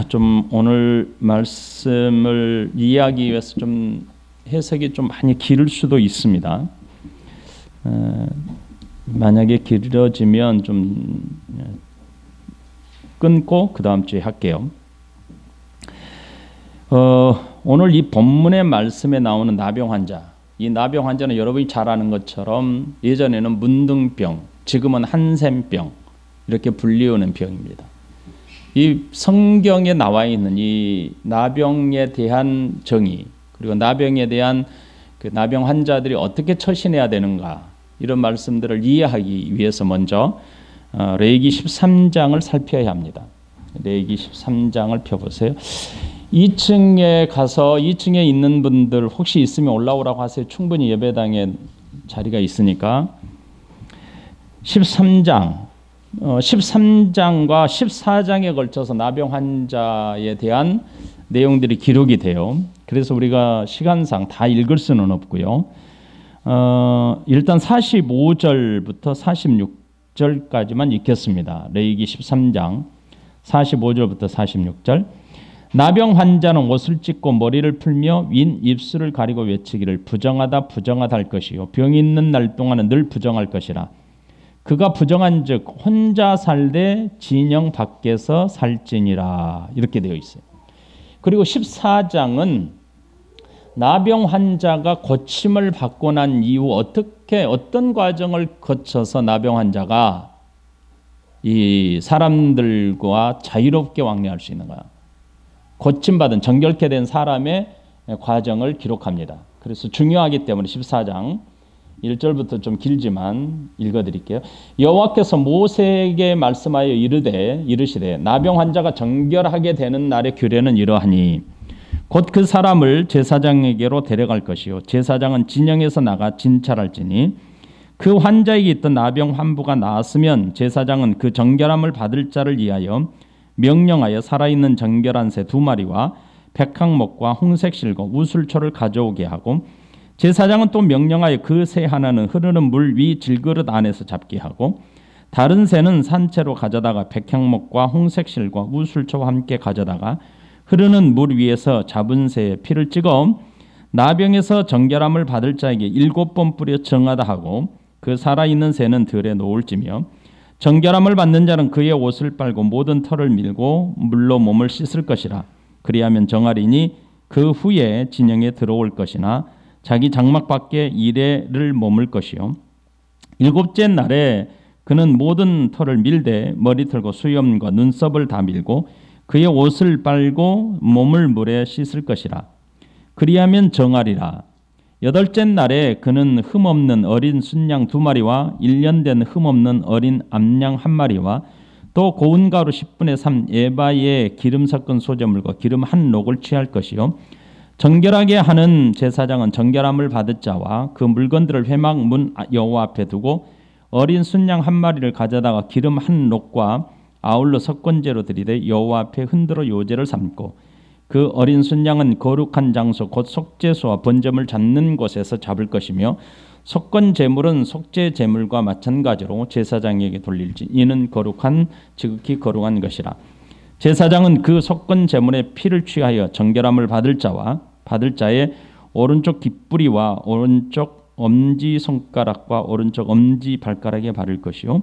좀 오늘 말씀을 이해하기 위해서 좀 해석이 좀 많이 길을 수도 있습니다. 만약에 길어지면 좀 끊고 그 다음 주에 할게요. 오늘 이 본문의 말씀에 나오는 나병 환자, 이 나병 환자는 여러분이 잘 아는 것처럼 예전에는 문둥병, 지금은 한센병 이렇게 불리우는 병입니다. 이 성경에 나와 있는 이 나병에 대한 정의, 그리고 나병에 대한 그 나병 환자들이 어떻게 처신해야 되는가, 이런 말씀들을 이해하기 위해서 먼저 레위기 13장을 살펴야 합니다. 레위기 13장을 펴보세요. 2층에 가서 2층에 있는 분들 혹시 있으면 올라오라고 하세요. 충분히 예배당에 자리가 있으니까. 13장과 14장에 걸쳐서 나병 환자에 대한 내용들이 기록이 돼요. 그래서 우리가 시간상 다 읽을 수는 없고요. 일단 45절부터 46절까지만 읽겠습니다. 레위기 13장 45절부터 46절. 나병 환자는 옷을 찢고 머리를 풀며 윈 입술을 가리고 외치기를 부정하다 부정하다 할 것이요 병이 있는 날 동안은 늘 부정할 것이라. 그가 부정한즉 혼자 살되 진영 밖에서 살지니라. 이렇게 되어 있어요. 그리고 14장은 나병 환자가 고침을 받고 난 이후 어떤 과정을 거쳐서 나병 환자가 이 사람들과 자유롭게 왕래할 수 있는가, 고침받은 정결케 된 사람의 과정을 기록합니다. 그래서 중요하기 때문에 14장 1절부터 좀 길지만 읽어드릴게요. 여호와께서 모세에게 말씀하여 이르시되 나병 환자가 정결하게 되는 날의 규례는 이러하니 곧 그 사람을 제사장에게로 데려갈 것이요 제사장은 진영에서 나가 진찰할지니 그 환자에게 있던 나병 환부가 나았으면 제사장은 그 정결함을 받을 자를 위하여 명령하여 살아있는 정결한 새 2마리와 백항목과 홍색실과 우슬초를 가져오게 하고 제사장은 또 명령하여 그 새 하나는 흐르는 물 위 질그릇 안에서 잡게 하고 다른 새는 산채로 가져다가 백향목과 홍색실과 우슬초와 함께 가져다가 흐르는 물 위에서 잡은 새의 피를 찍어 나병에서 정결함을 받을 자에게 7번 뿌려 정하다 하고 그 살아있는 새는 들에 놓을지며 정결함을 받는 자는 그의 옷을 빨고 모든 털을 밀고 물로 몸을 씻을 것이라. 그리하면 정하리니 그 후에 진영에 들어올 것이나 자기 장막 밖에 이레를 머물 것이요 7째 날에 그는 모든 털을 밀되 머리털과 수염과 눈썹을 다 밀고 그의 옷을 빨고 몸을 물에 씻을 것이라. 그리하면 정하리라. 8째 날에 그는 흠없는 어린 순양 2마리와 1년 된 흠없는 어린 암양 1마리와 또 고운 가루 10분의 3 에바의 기름 섞은 소재물과 기름 한 록을 취할 것이요 정결하게 하는 제사장은 정결함을 받을 자와 그 물건들을 회막 문 여호와 앞에 두고 어린 순양 1마리를 가져다가 기름 한 록과 아울러 석권제로 드리되 여호와 앞에 흔들어 요제를 삼고 그 어린 순양은 거룩한 장소 곧 속죄소와 번제물 잡는 곳에서 잡을 것이며 속건 제물은 속죄 제물과 마찬가지로 제사장에게 돌릴지 이는 거룩한 지극히 거룩한 것이라. 제사장은 그 속건 제물의 피를 취하여 정결함을 받을 자의 오른쪽 깃뿌리와 오른쪽 엄지 손가락과 오른쪽 엄지 발가락에 바를 것이요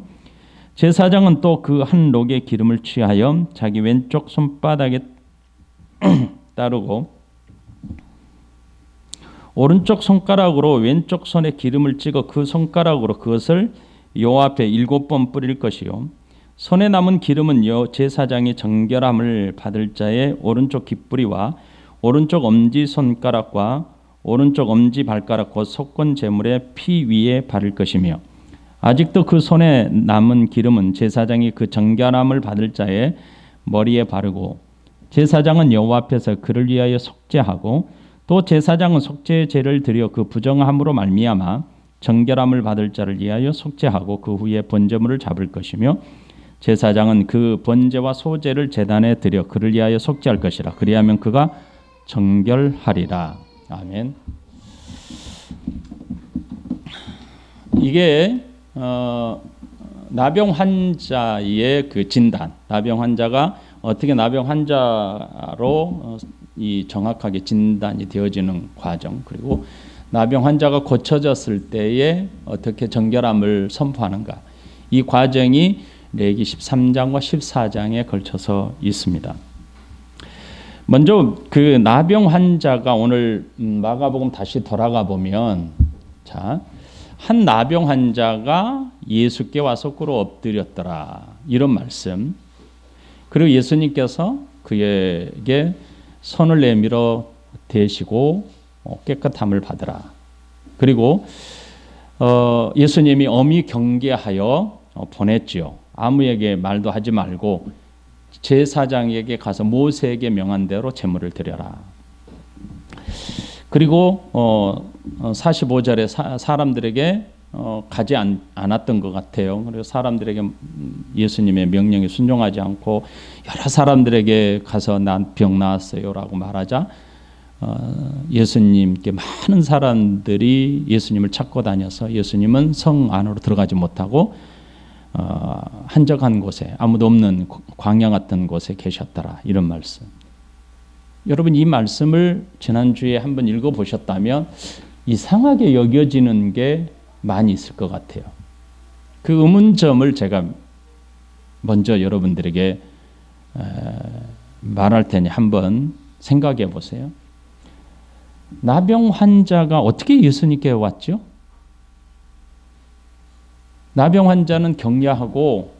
제사장은 또 그 한 록의 기름을 취하여 자기 왼쪽 손바닥에 따르고 오른쪽 손가락으로 왼쪽 손에 기름을 찍어 그 손가락으로 그것을 여호와 앞에 7번 뿌릴 것이요 손에 남은 기름은 제사장이 정결함을 받을 자의 오른쪽 깃뿌리와 오른쪽 엄지 손가락과 오른쪽 엄지 발가락 곧 속건 제물의 피 위에 바를 것이며 아직도 그 손에 남은 기름은 제사장이 그 정결함을 받을 자의 머리에 바르고 제사장은 여호와 앞에서 그를 위하여 속죄하고 또 제사장은 속죄의 제를 드려 그 부정함으로 말미암아 정결함을 받을 자를 위하여 속죄하고 그 후에 번제물을 잡을 것이며 제사장은 그 번제와 소제를 제단에 드려 그를 위하여 속죄할 것이라. 그리하면 그가 정결하리라. 아멘. 이게 나병 환자의 그 진단, 나병 환자가 어떻게 나병 환자로 이 정확하게 진단이 되어지는 과정, 그리고 나병 환자가 고쳐졌을 때에 어떻게 정결함을 선포하는가, 이 과정이 레위기 13장과 14장에 걸쳐서 있습니다. 먼저 그 나병 환자가 오늘 마가복음 다시 돌아가 보면, 자, 한 나병 환자가 예수께 와서 꿇어 엎드렸더라, 이런 말씀. 그리고 예수님께서 그에게 손을 내밀어 대시고 깨끗함을 받으라. 그리고 예수님이 엄히 경계하여 보냈지요. 아무에게 말도 하지 말고 제사장에게 가서 모세에게 명한 대로 제물을 드려라. 그리고 45절에 사람들에게 가지 않았던 것 같아요. 그리고 사람들에게 예수님의 명령에 순종하지 않고 여러 사람들에게 가서 난 병 나았어요라고 말하자 예수님께 많은 사람들이 예수님을 찾고 다녀서 예수님은 성 안으로 들어가지 못하고 한적한 곳에, 아무도 없는 광야 같은 곳에 계셨더라, 이런 말씀. 여러분, 이 말씀을 지난주에 한번 읽어보셨다면 이상하게 여겨지는 게 많이 있을 것 같아요. 그 의문점을 제가 먼저 여러분들에게 말할 테니 한번 생각해 보세요. 나병 환자가 어떻게 예수님께 왔죠? 나병 환자는 격려하고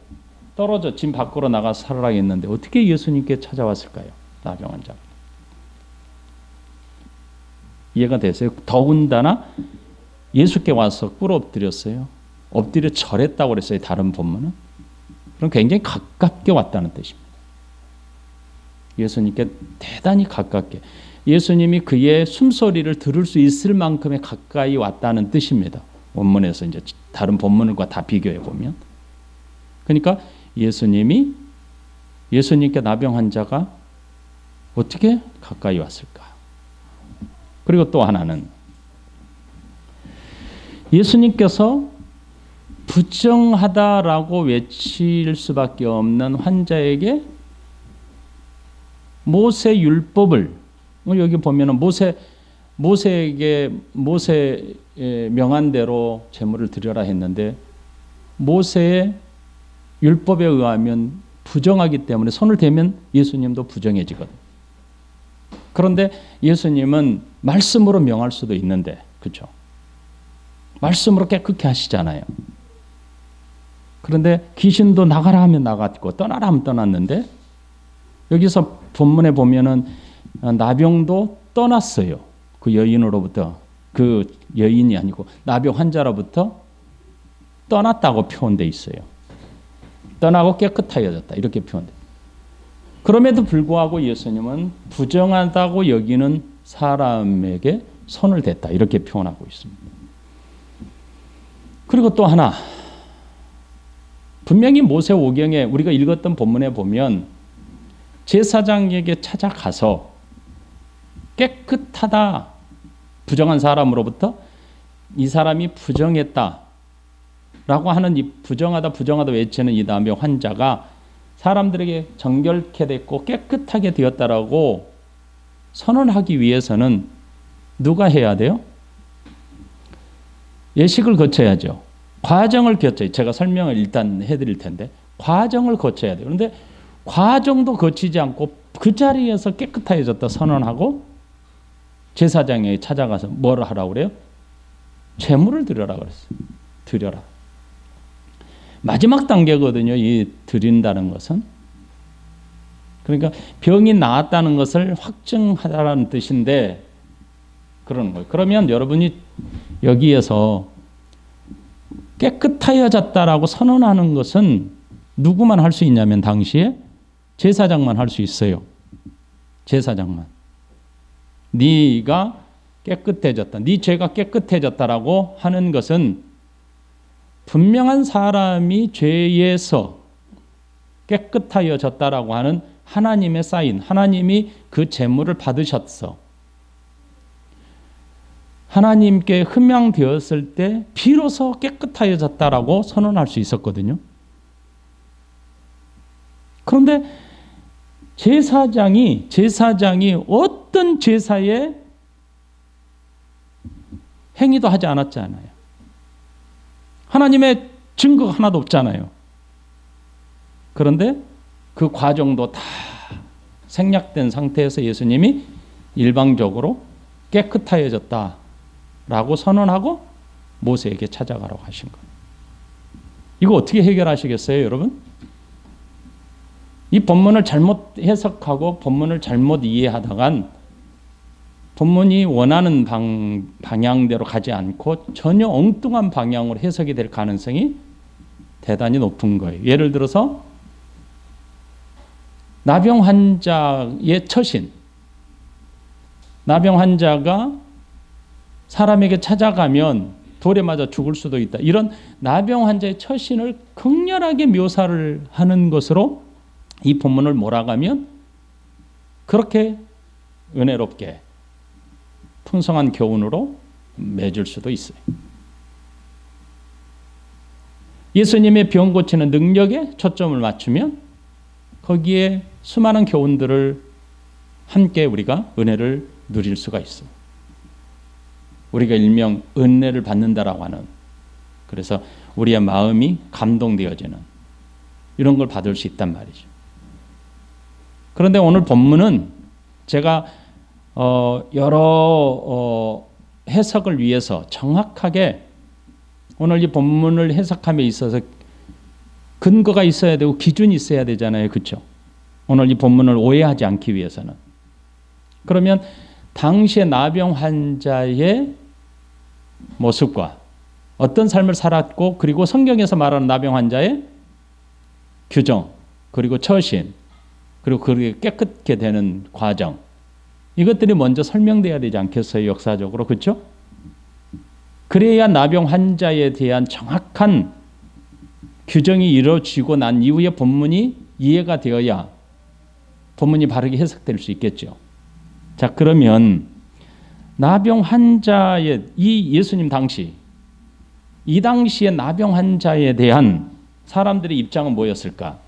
떨어져 집 밖으로 나가서 살아라 했는데 어떻게 예수님께 찾아왔을까요? 나병 환자가. 이해가 되세요? 더군다나 예수께 와서 꿇어 엎드렸어요. 엎드려 절했다고 그랬어요, 다른 본문은. 그럼 굉장히 가깝게 왔다는 뜻입니다. 예수님께 대단히 가깝게. 예수님이 그의 숨소리를 들을 수 있을 만큼의 가까이 왔다는 뜻입니다. 원문에서 이제 다른 본문과 다 비교해 보면. 그러니까 예수님께 나병 환자가 어떻게 가까이 왔을까? 그리고 또 하나는 예수님께서 부정하다라고 외칠 수밖에 없는 환자에게 모세 율법을, 여기 보면은 모세에게 명한 대로 제물을 드려라 했는데 모세의 율법에 의하면 부정하기 때문에 손을 대면 예수님도 부정해지거든요. 그런데 예수님은 말씀으로 명할 수도 있는데, 그렇죠? 말씀으로 깨끗게 하시잖아요. 그런데 귀신도 나가라 하면 나갔고 떠나라 하면 떠났는데, 여기서 본문에 보면은 나병도 떠났어요. 그 여인으로부터, 그 여인이 아니고 나병 환자로부터 떠났다고 표현되어 있어요. 떠나고 깨끗하여졌다, 이렇게 표현돼요. 그럼에도 불구하고 예수님은 부정하다고 여기는 사람에게 손을 댔다, 이렇게 표현하고 있습니다. 그리고 또 하나, 분명히 모세오경에 우리가 읽었던 본문에 보면 제사장에게 찾아가서 깨끗하다, 부정한 사람으로부터 이 사람이 부정했다 라고 하는, 이 부정하다 외치는 이 나병 환자가 사람들에게 정결케 됐고 깨끗하게 되었다라고 선언하기 위해서는 누가 해야 돼요? 예식을 거쳐야죠. 과정을 거쳐요. 제가 설명을 일단 해드릴 텐데 과정을 거쳐야 돼요. 그런데 과정도 거치지 않고 그 자리에서 깨끗해졌다 선언하고 제사장에게 찾아가서 뭐를 하라고 그래요? 제물을 드려라 그랬어요. 드려라. 마지막 단계거든요. 이 드린다는 것은. 그러니까 병이 나았다는 것을 확증하라는 뜻인데 그러는 거예요. 그러면 여러분이 여기에서 깨끗하여졌다라고 선언하는 것은 누구만 할 수 있냐면 당시에 제사장만 할 수 있어요. 제사장만. 네가 깨끗해졌다. 네 죄가 깨끗해졌다라고 하는 것은 분명한 사람이 죄에서 깨끗하여졌다라고 하는 하나님의 사인, 하나님이 그 제물을 받으셨어. 하나님께 흠양되었을 때 비로소 깨끗하여졌다라고 선언할 수 있었거든요. 그런데 제사장이 어떤 제사에 행위도 하지 않았잖아요. 하나님의 증거가 하나도 없잖아요. 그런데 그 과정도 다 생략된 상태에서 예수님이 일방적으로 깨끗하여졌다라고 선언하고 모세에게 찾아가라고 하신 거예요. 이거 어떻게 해결하시겠어요, 여러분? 이 본문을 잘못 해석하고 본문을 잘못 이해하다간 본문이 원하는 방향대로 가지 않고 전혀 엉뚱한 방향으로 해석이 될 가능성이 대단히 높은 거예요. 예를 들어서 나병 환자의 처신, 나병 환자가 사람에게 찾아가면 돌에 맞아 죽을 수도 있다. 이런 나병 환자의 처신을 극렬하게 묘사를 하는 것으로 이 본문을 몰아가면 그렇게 은혜롭게 풍성한 교훈으로 맺을 수도 있어요. 예수님의 병 고치는 능력에 초점을 맞추면 거기에 수많은 교훈들을 함께 우리가 은혜를 누릴 수가 있어요. 우리가 일명 은혜를 받는다라고 하는, 그래서 우리의 마음이 감동되어지는 이런 걸 받을 수 있단 말이죠. 그런데 오늘 본문은 제가 여러 해석을 위해서 정확하게 오늘 이 본문을 해석함에 있어서 근거가 있어야 되고 기준이 있어야 되잖아요. 그렇죠? 오늘 이 본문을 오해하지 않기 위해서는. 그러면 당시의 나병 환자의 모습과 어떤 삶을 살았고, 그리고 성경에서 말하는 나병 환자의 규정, 그리고 처신, 그리고 그게 깨끗게 되는 과정, 이것들이 먼저 설명돼야 되지 않겠어요? 역사적으로. 그렇죠? 그래야 나병 환자에 대한 정확한 규정이 이루어지고 난 이후에 본문이 이해가 되어야 본문이 바르게 해석될 수 있겠죠. 자, 그러면 나병 환자의 이 예수님 당시, 이 당시의 나병 환자에 대한 사람들의 입장은 뭐였을까?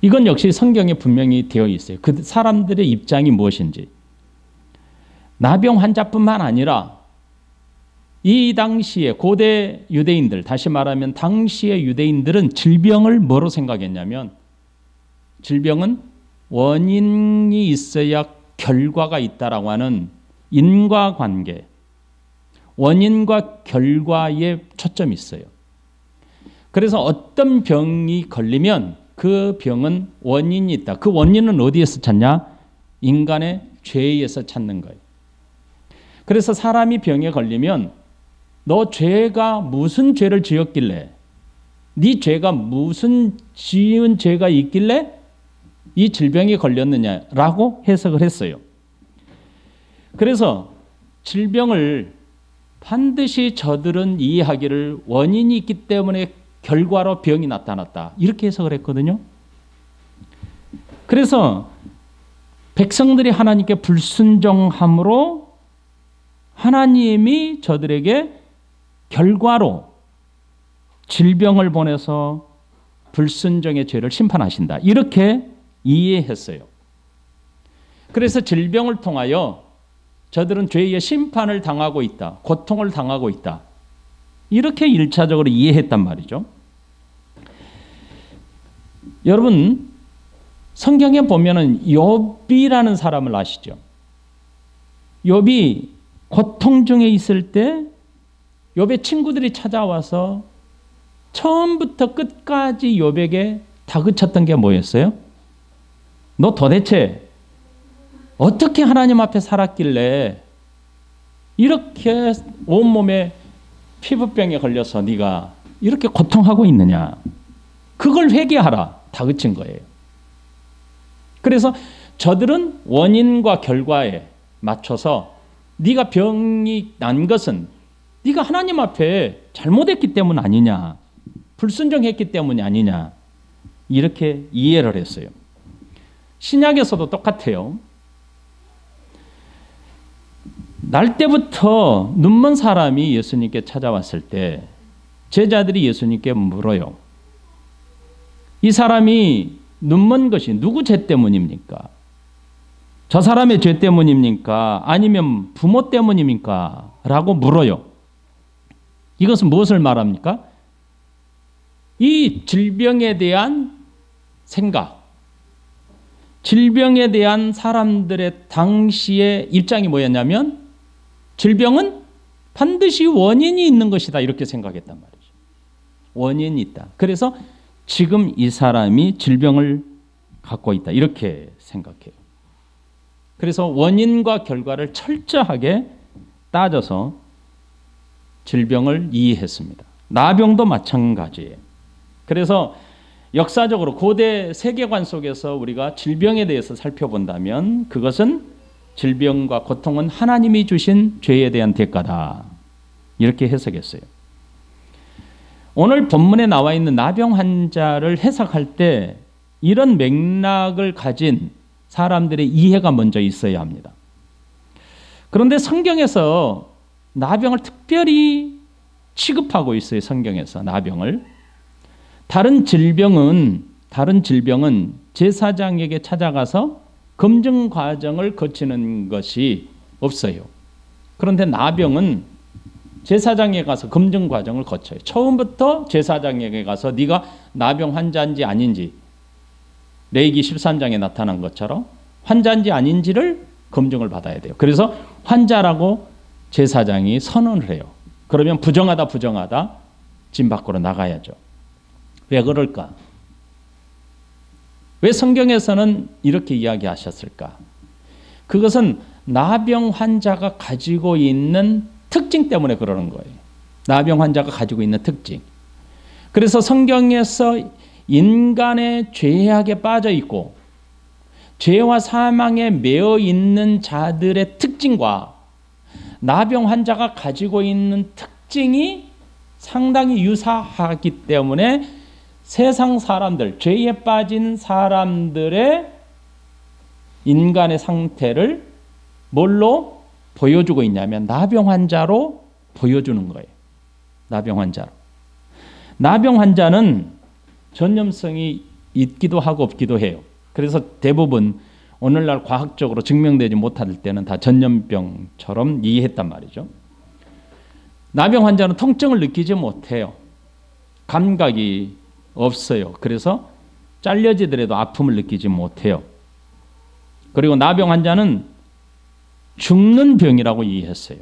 이건 역시 성경에 분명히 되어 있어요. 그 사람들의 입장이 무엇인지. 나병 환자뿐만 아니라 이 당시에 고대 유대인들, 다시 말하면 당시의 유대인들은 질병을 뭐로 생각했냐면, 질병은 원인이 있어야 결과가 있다라고 하는 인과관계, 원인과 결과에 초점이 있어요. 그래서 어떤 병이 걸리면 그 병은 원인이 있다. 그 원인은 어디에서 찾냐? 인간의 죄에서 찾는 거예요. 그래서 사람이 병에 걸리면 너 죄가 무슨 죄를 지었길래, 네 죄가 무슨 지은 죄가 있길래 이 질병에 걸렸느냐라고 해석을 했어요. 그래서 질병을 반드시 저들은 이해하기를 원인이 있기 때문에 결과로 병이 나타났다, 이렇게 해석을 했거든요. 그래서 백성들이 하나님께 불순종함으로 하나님이 저들에게 결과로 질병을 보내서 불순종의 죄를 심판하신다, 이렇게 이해했어요. 그래서 질병을 통하여 저들은 죄의 심판을 당하고 있다, 고통을 당하고 있다, 이렇게 1차적으로 이해했단 말이죠. 여러분, 성경에 보면은 욥이라는 사람을 아시죠? 욥이 고통 중에 있을 때 욥의 친구들이 찾아와서 처음부터 끝까지 욥에게 다그쳤던 게 뭐였어요? 너 도대체 어떻게 하나님 앞에 살았길래 이렇게 온몸에 피부병에 걸려서 네가 이렇게 고통하고 있느냐, 그걸 회개하라, 다그친 거예요. 그래서 저들은 원인과 결과에 맞춰서 네가 병이 난 것은 네가 하나님 앞에 잘못했기 때문 아니냐, 불순종했기 때문이 아니냐, 이렇게 이해를 했어요. 신약에서도 똑같아요. 날 때부터 눈먼 사람이 예수님께 찾아왔을 때 제자들이 예수님께 물어요. 이 사람이 눈먼 것이 누구 죄 때문입니까? 저 사람의 죄 때문입니까? 아니면 부모 때문입니까? 라고 물어요. 이것은 무엇을 말합니까? 이 질병에 대한 생각, 질병에 대한 사람들의 당시의 입장이 뭐였냐면 질병은 반드시 원인이 있는 것이다 이렇게 생각했단 말이죠. 원인이 있다. 그래서 지금 이 사람이 질병을 갖고 있다 이렇게 생각해요. 그래서 원인과 결과를 철저하게 따져서 질병을 이해했습니다. 나병도 마찬가지예요. 그래서 역사적으로 고대 세계관 속에서 우리가 질병에 대해서 살펴본다면 그것은 질병과 고통은 하나님이 주신 죄에 대한 대가다. 이렇게 해석했어요. 오늘 본문에 나와 있는 나병 환자를 해석할 때 이런 맥락을 가진 사람들의 이해가 먼저 있어야 합니다. 그런데 성경에서 나병을 특별히 취급하고 있어요. 성경에서 나병을. 다른 질병은 제사장에게 찾아가서 검증 과정을 거치는 것이 없어요. 그런데 나병은 제사장에 가서 검증 과정을 거쳐요. 처음부터 제사장에게 가서 네가 나병 환자인지 아닌지 레위기 13장에 나타난 것처럼 환자인지 아닌지를 검증을 받아야 돼요. 그래서 환자라고 제사장이 선언을 해요. 그러면 부정하다 진 밖으로 나가야죠. 왜 그럴까? 왜 성경에서는 이렇게 이야기하셨을까? 그것은 나병 환자가 가지고 있는 특징 때문에 그러는 거예요. 나병 환자가 가지고 있는 특징. 그래서 성경에서 인간의 죄악에 빠져 있고 죄와 사망에 매여 있는 자들의 특징과 나병 환자가 가지고 있는 특징이 상당히 유사하기 때문에 세상 사람들, 죄에 빠진 사람들의 인간의 상태를 뭘로 보여주고 있냐면 나병 환자로 보여주는 거예요. 나병 환자로. 나병 환자는 전염성이 있기도 하고 없기도 해요. 그래서 대부분 오늘날 과학적으로 증명되지 못할 때는 다 전염병처럼 이해했단 말이죠. 나병 환자는 통증을 느끼지 못해요. 감각이 없어요. 그래서 잘려지더라도 아픔을 느끼지 못해요. 그리고 나병 환자는 죽는 병이라고 이해했어요.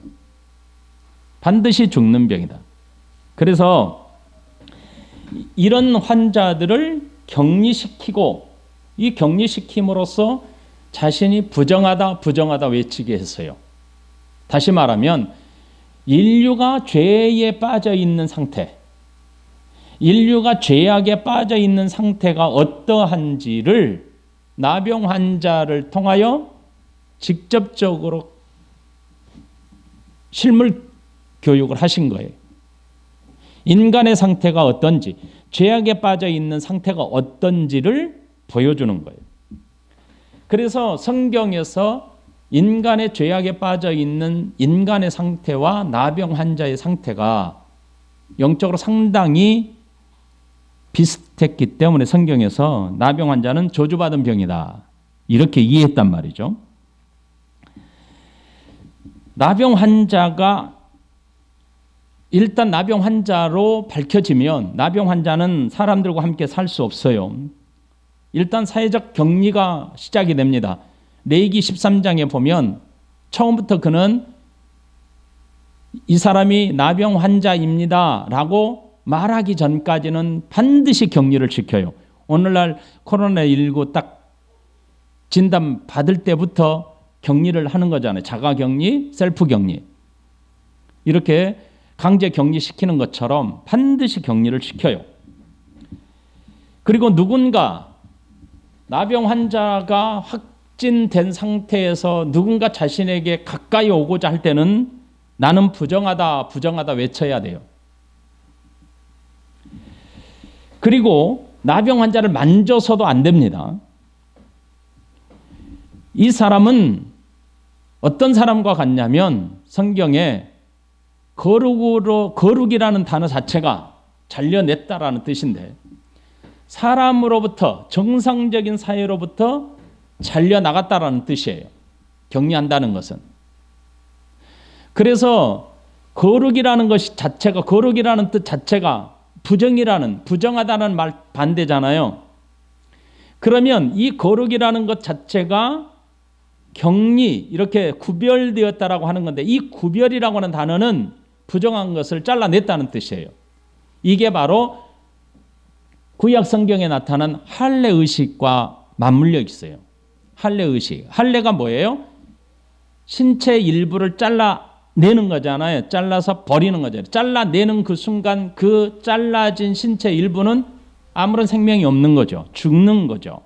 반드시 죽는 병이다. 그래서 이런 환자들을 격리시키고 이 격리시킴으로써 자신이 부정하다 외치게 했어요. 다시 말하면 인류가 죄에 빠져 있는 상태, 인류가 죄악에 빠져 있는 상태가 어떠한지를 나병 환자를 통하여 직접적으로 실물 교육을 하신 거예요. 인간의 상태가 어떤지, 죄악에 빠져 있는 상태가 어떤지를 보여주는 거예요. 그래서 성경에서 인간의 죄악에 빠져 있는 인간의 상태와 나병 환자의 상태가 영적으로 상당히 비슷했기 때문에 성경에서 나병 환자는 저주받은 병이다. 이렇게 이해했단 말이죠. 나병 환자가 일단 나병 환자로 밝혀지면 나병 환자는 사람들과 함께 살 수 없어요. 일단 사회적 격리가 시작이 됩니다. 레위기 13장에 보면 처음부터 그는 이 사람이 나병 환자입니다 라고 말하기 전까지는 반드시 격리를 시켜요. 오늘날 코로나19 딱 진단 받을 때부터 격리를 하는 거잖아요. 자가격리, 셀프격리. 이렇게 강제 격리시키는 것처럼 반드시 격리를 시켜요. 그리고 누군가 나병 환자가 확진된 상태에서 누군가 자신에게 가까이 오고자 할 때는 나는 부정하다 외쳐야 돼요. 그리고 나병 환자를 만져서도 안 됩니다. 이 사람은 어떤 사람과 같냐면 성경에 거룩이라는 단어 자체가 잘려냈다라는 뜻인데 사람으로부터, 정상적인 사회로부터 잘려나갔다라는 뜻이에요. 격리한다는 것은. 그래서 거룩이라는 것이 자체가, 거룩이라는 뜻 자체가 부정하다는 말 반대잖아요. 그러면 이 거룩이라는 것 자체가 격리, 이렇게 구별되었다라고 하는 건데, 이 구별이라고 하는 단어는 부정한 것을 잘라냈다는 뜻이에요. 이게 바로 구약 성경에 나타난 할례 의식과 맞물려 있어요. 할례 의식. 할례가 뭐예요? 신체 일부를 잘라내는 거잖아요. 잘라서 버리는 거잖아요. 잘라내는 그 순간 그 잘라진 신체 일부는 아무런 생명이 없는 거죠. 죽는 거죠.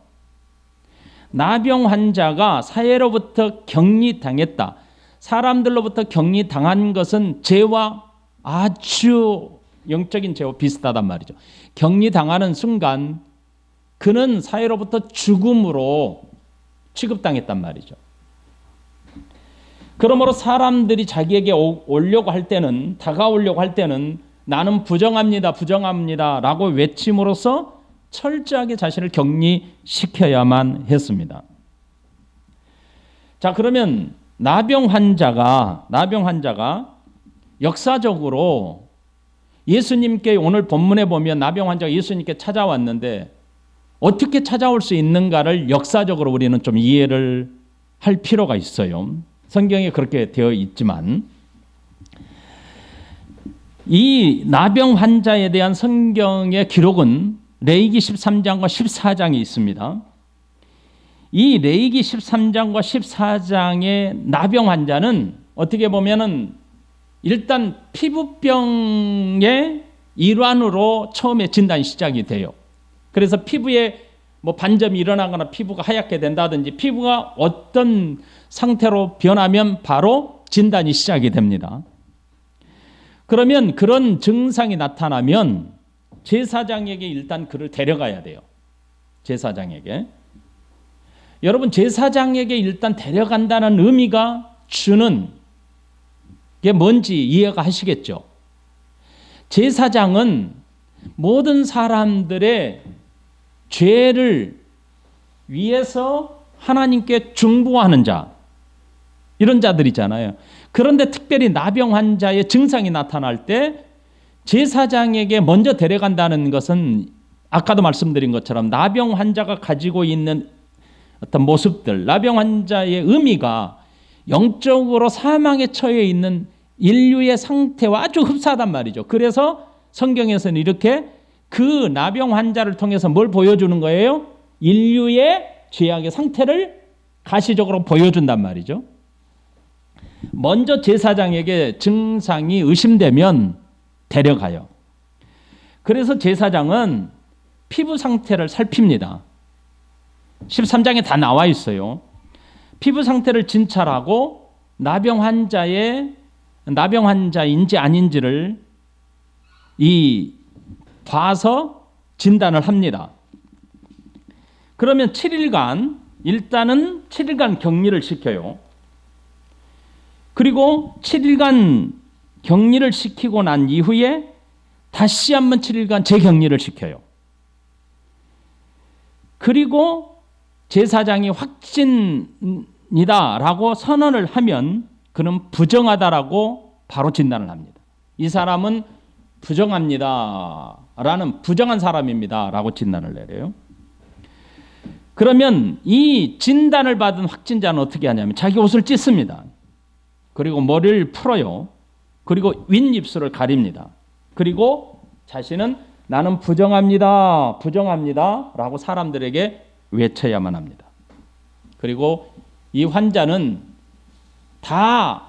나병 환자가 사회로부터 격리당했다. 사람들로부터 격리당한 것은 죄와 아주 영적인 죄와 비슷하단 말이죠. 격리당하는 순간 그는 사회로부터 죽음으로 취급당했단 말이죠. 그러므로 사람들이 자기에게 오려고 할 때는, 다가오려고 할 때는 나는 부정합니다, 부정합니다 라고 외침으로써 철저하게 자신을 격리시켜야만 했습니다. 자, 그러면 나병 환자가 역사적으로 예수님께, 오늘 본문에 보면 나병 환자가 예수님께 찾아왔는데 어떻게 찾아올 수 있는가를 역사적으로 우리는 좀 이해를 할 필요가 있어요. 성경에 그렇게 되어 있지만 이 나병 환자에 대한 성경의 기록은 레위기 13장과 14장에 있습니다. 이 레위기 13장과 14장의 나병 환자는 어떻게 보면은 일단 피부병의 일환으로 처음에 진단이 시작이 돼요. 그래서 피부에 뭐 반점이 일어나거나 피부가 하얗게 된다든지 피부가 어떤 상태로 변하면 바로 진단이 시작이 됩니다. 그러면 그런 증상이 나타나면 제사장에게 일단 그를 데려가야 돼요. 제사장에게. 여러분, 제사장에게 일단 데려간다는 의미가 주는 게 뭔지 이해가 하시겠죠? 제사장은 모든 사람들의 죄를 위해서 하나님께 중보하는 자, 이런 자들이잖아요. 그런데 특별히 나병 환자의 증상이 나타날 때 제사장에게 먼저 데려간다는 것은 아까도 말씀드린 것처럼 나병 환자가 가지고 있는 어떤 모습들, 나병 환자의 의미가 영적으로 사망에 처해 있는 인류의 상태와 아주 흡사하단 말이죠. 그래서 성경에서는 이렇게 그 나병 환자를 통해서 뭘 보여주는 거예요? 인류의 죄악의 상태를 가시적으로 보여준단 말이죠. 먼저 제사장에게 증상이 의심되면 데려가요. 그래서 제사장은 피부 상태를 살핍니다. 13장에 다 나와 있어요. 피부 상태를 진찰하고 나병 환자인지 아닌지를 봐서 진단을 합니다. 그러면 7일간 일단은 7일간 격리를 시켜요. 그리고 7일간 격리를 시키고 난 이후에 다시 한번 7일간 재격리를 시켜요. 그리고 제사장이 확진이다라고 선언을 하면 그는 부정하다라고 바로 진단을 합니다. 이 사람은 부정합니다라는 부정한 사람입니다라고 진단을 내려요. 그러면 이 진단을 받은 확진자는 어떻게 하냐면 자기 옷을 찢습니다. 그리고 머리를 풀어요. 그리고 윗입술을 가립니다. 그리고 자신은 나는 부정합니다, 부정합니다 라고 사람들에게 외쳐야만 합니다. 그리고 이 환자는 다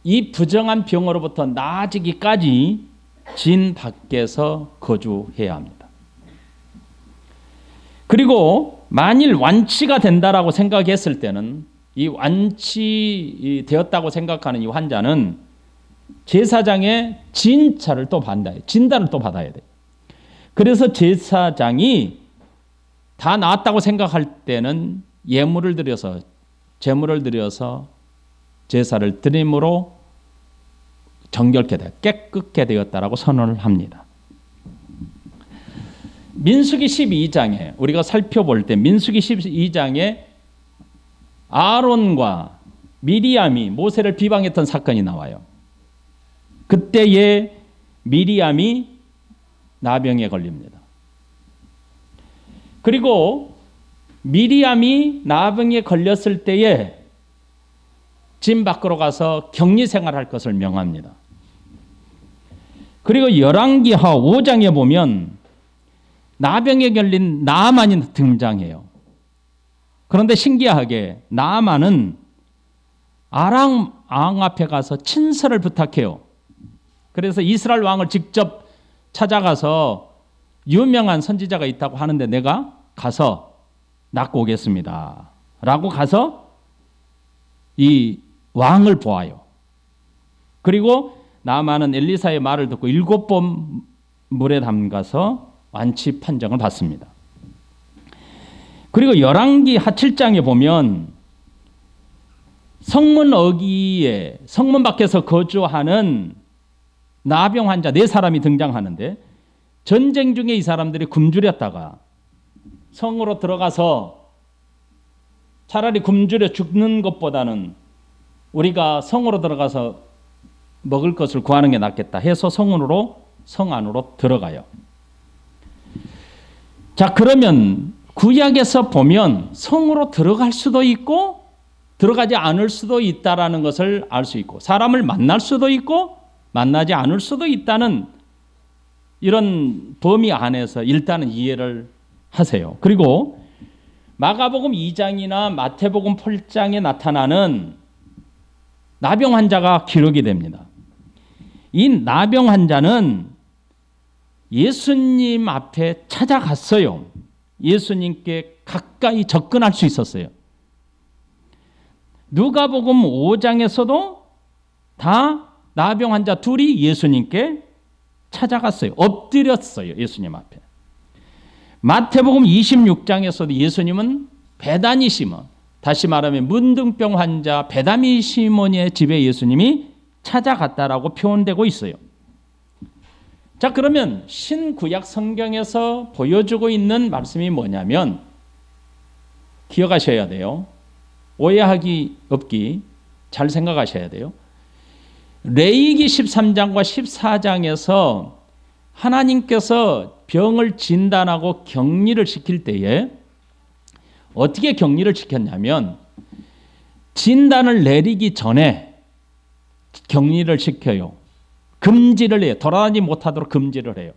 이 부정한 병으로부터 나아지기까지 진 밖에서 거주해야 합니다. 그리고 만일 완치가 된다라고 생각했을 때는 이 완치되었다고 생각하는 이 환자는 제사장의 진단을 또 받아야 돼요. 그래서 제사장이 다 나았다고 생각할 때는 제물을 드려서 제사를 드림으로 정결케 되었다, 깨끗게 되었다라고 선언을 합니다. 민수기 12장에 우리가 살펴볼 때 민수기 12장에 아론과 미리암이 모세를 비방했던 사건이 나와요. 그때에 미리암이 나병에 걸립니다. 그리고 미리암이 나병에 걸렸을 때에 진 밖으로 가서 격리 생활할 것을 명합니다. 그리고 열왕기하 5장에 보면 나병에 걸린 나아만이 등장해요. 그런데 신기하게 나아만은 아람 왕 앞에 가서 친서를 부탁해요. 그래서 이스라엘 왕을 직접 찾아가서 유명한 선지자가 있다고 하는데 내가 가서 낫고 오겠습니다. 라고 가서 이 왕을 보아요. 그리고 나아만은 엘리사의 말을 듣고 7번 물에 담가서 완치 판정을 받습니다. 그리고 열왕기 하 7장에 보면 성문 어귀에 성문 밖에서 거주하는 나병 환자 4사람이 등장하는데 전쟁 중에 이 사람들이 굶주렸다가 성으로 들어가서 차라리 굶주려 죽는 것보다는 우리가 성으로 들어가서 먹을 것을 구하는 게 낫겠다 해서 성 안으로 들어가요. 자, 그러면 구약에서 보면 성으로 들어갈 수도 있고 들어가지 않을 수도 있다라는 것을 알 수 있고 사람을 만날 수도 있고 만나지 않을 수도 있다는 이런 범위 안에서 일단은 이해를 하세요. 그리고 마가복음 2장이나 마태복음 8장에 나타나는 나병 환자가 기록이 됩니다. 이 나병 환자는 예수님 앞에 찾아갔어요. 예수님께 가까이 접근할 수 있었어요. 누가복음 5장에서도 다 나병 환자 둘이 예수님께 찾아갔어요. 엎드렸어요. 예수님 앞에. 마태복음 26장에서도 예수님은 베다니 시몬, 다시 말하면 문둥병 환자 베다니 시몬의 집에 예수님이 찾아갔다라고 표현되고 있어요. 자, 그러면 신구약 성경에서 보여주고 있는 말씀이 뭐냐면 기억하셔야 돼요. 오해하기 없기 잘 생각하셔야 돼요. 레위기 13장과 14장에서 하나님께서 병을 진단하고 격리를 시킬 때에 어떻게 격리를 시켰냐면 진단을 내리기 전에 격리를 시켜요. 금지를 해요. 돌아다니지 못하도록 금지를 해요.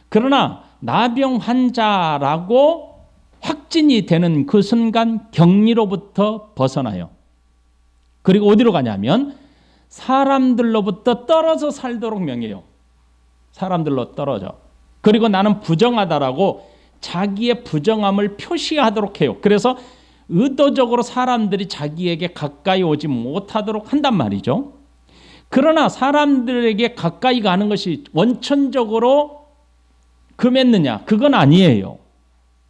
그러나 나병 환자라고 확진이 되는 그 순간 격리로부터 벗어나요. 그리고 어디로 가냐면 사람들로부터 떨어져 살도록 명해요. 사람들로 떨어져. 그리고 나는 부정하다라고 자기의 부정함을 표시하도록 해요. 그래서 의도적으로 사람들이 자기에게 가까이 오지 못하도록 한단 말이죠. 그러나 사람들에게 가까이 가는 것이 원천적으로 금했느냐? 그건 아니에요.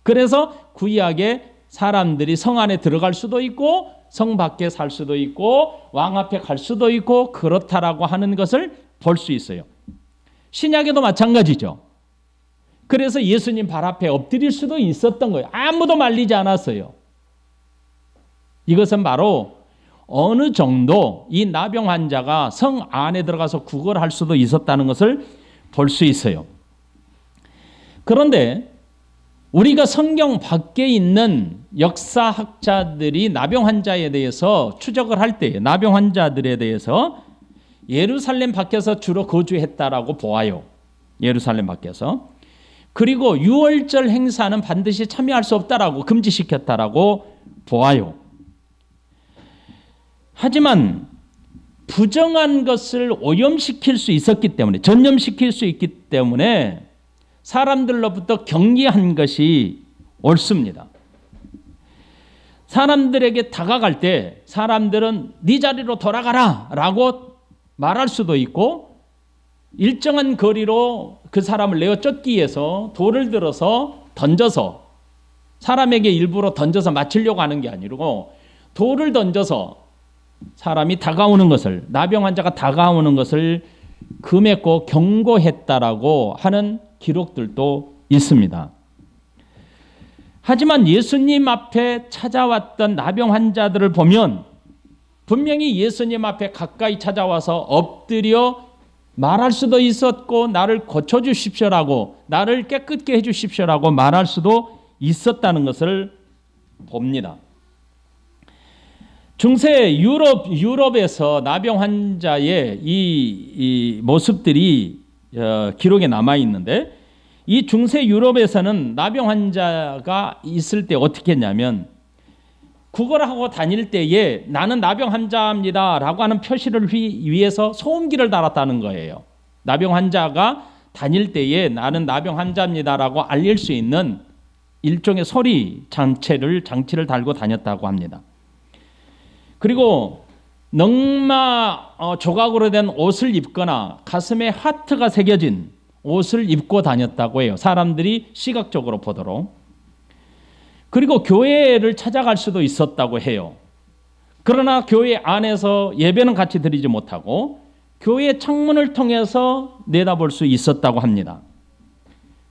그래서 구약에 사람들이 성 안에 들어갈 수도 있고 성 밖에 살 수도 있고 왕 앞에 갈 수도 있고 그렇다라고 하는 것을 볼 수 있어요. 신약에도 마찬가지죠. 그래서 예수님 발 앞에 엎드릴 수도 있었던 거예요. 아무도 말리지 않았어요. 이것은 바로 어느 정도 이 나병 환자가 성 안에 들어가서 구걸할 수도 있었다는 것을 볼 수 있어요. 그런데 우리가 성경 밖에 있는 역사학자들이 나병 환자에 대해서 추적을 할 때 나병 환자들에 대해서 예루살렘 밖에서 주로 거주했다라고 보아요. 예루살렘 밖에서. 그리고 유월절 행사는 반드시 참여할 수 없다라고 금지시켰다라고 보아요. 하지만 부정한 것을 오염시킬 수 있었기 때문에 전염시킬 수 있기 때문에 사람들로부터 격리한 것이 옳습니다. 사람들에게 다가갈 때 사람들은 네 자리로 돌아가라 라고 말할 수도 있고 일정한 거리로 그 사람을 내어 쫓기 위해서 돌을 들어서 던져서 사람에게 일부러 던져서 맞추려고 하는 게 아니고 돌을 던져서 사람이 다가오는 것을 나병 환자가 다가오는 것을 금했고 경고했다라고 하는 기록들도 있습니다. 하지만 예수님 앞에 찾아왔던 나병 환자들을 보면 분명히 예수님 앞에 가까이 찾아와서 엎드려 말할 수도 있었고 나를 고쳐주십시오라고, 나를 깨끗게 해주십시오라고 말할 수도 있었다는 것을 봅니다. 중세 유럽에서 나병 환자의 이 모습들이 기록에 남아 있는데, 이 중세 유럽에서는 나병 환자가 있을 때 어떻게 했냐면 구걸을 하고 다닐 때에 나는 나병 환자입니다 라고 하는 표시를 위해서 소음기를 달았다는 거예요. 나병 환자가 다닐 때에 나는 나병 환자입니다 라고 알릴 수 있는 일종의 소리 장치를 달고 다녔다고 합니다. 그리고 넝마 조각으로 된 옷을 입거나 가슴에 하트가 새겨진 옷을 입고 다녔다고 해요. 사람들이 시각적으로 보도록. 그리고 교회를 찾아갈 수도 있었다고 해요. 그러나 교회 안에서 예배는 같이 드리지 못하고 교회 창문을 통해서 내다볼 수 있었다고 합니다.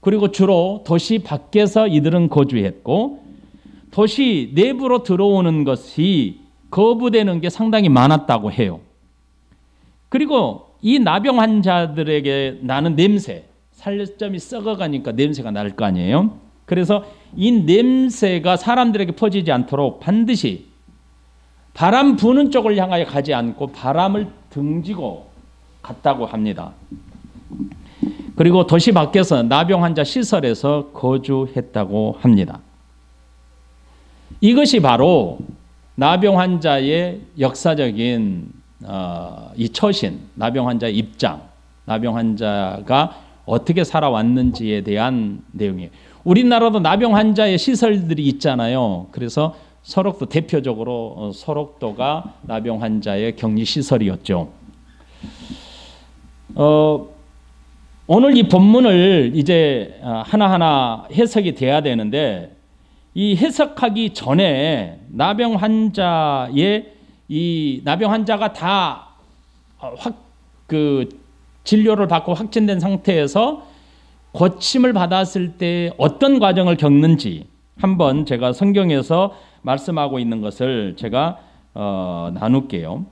그리고 주로 도시 밖에서 이들은 거주했고 도시 내부로 들어오는 것이 거부되는 게 상당히 많았다고 해요. 그리고 이 나병 환자들에게 나는 냄새, 살점이 썩어가니까 냄새가 날 거 아니에요. 그래서 이 냄새가 사람들에게 퍼지지 않도록 반드시 바람 부는 쪽을 향하여 가지 않고 바람을 등지고 갔다고 합니다. 그리고 도시 밖에서 나병 환자 시설에서 거주했다고 합니다. 이것이 바로 나병 환자의 역사적인 이 처신, 나병 환자의 입장, 나병 환자가 어떻게 살아왔는지에 대한 내용이에요. 우리나라도 나병 환자의 시설들이 있잖아요. 그래서 설옥도 대표적으로 설옥도가 나병 환자의 격리 시설이었죠. 오늘 이 본문을 이제 하나하나 해석이 돼야 되는데, 이 해석하기 전에 나병 환자의 이 나병 환자가 다 진료를 받고 확진된 상태에서 고침을 받았을 때 어떤 과정을 겪는지 한번 제가 성경에서 말씀하고 있는 것을 제가 나눌게요.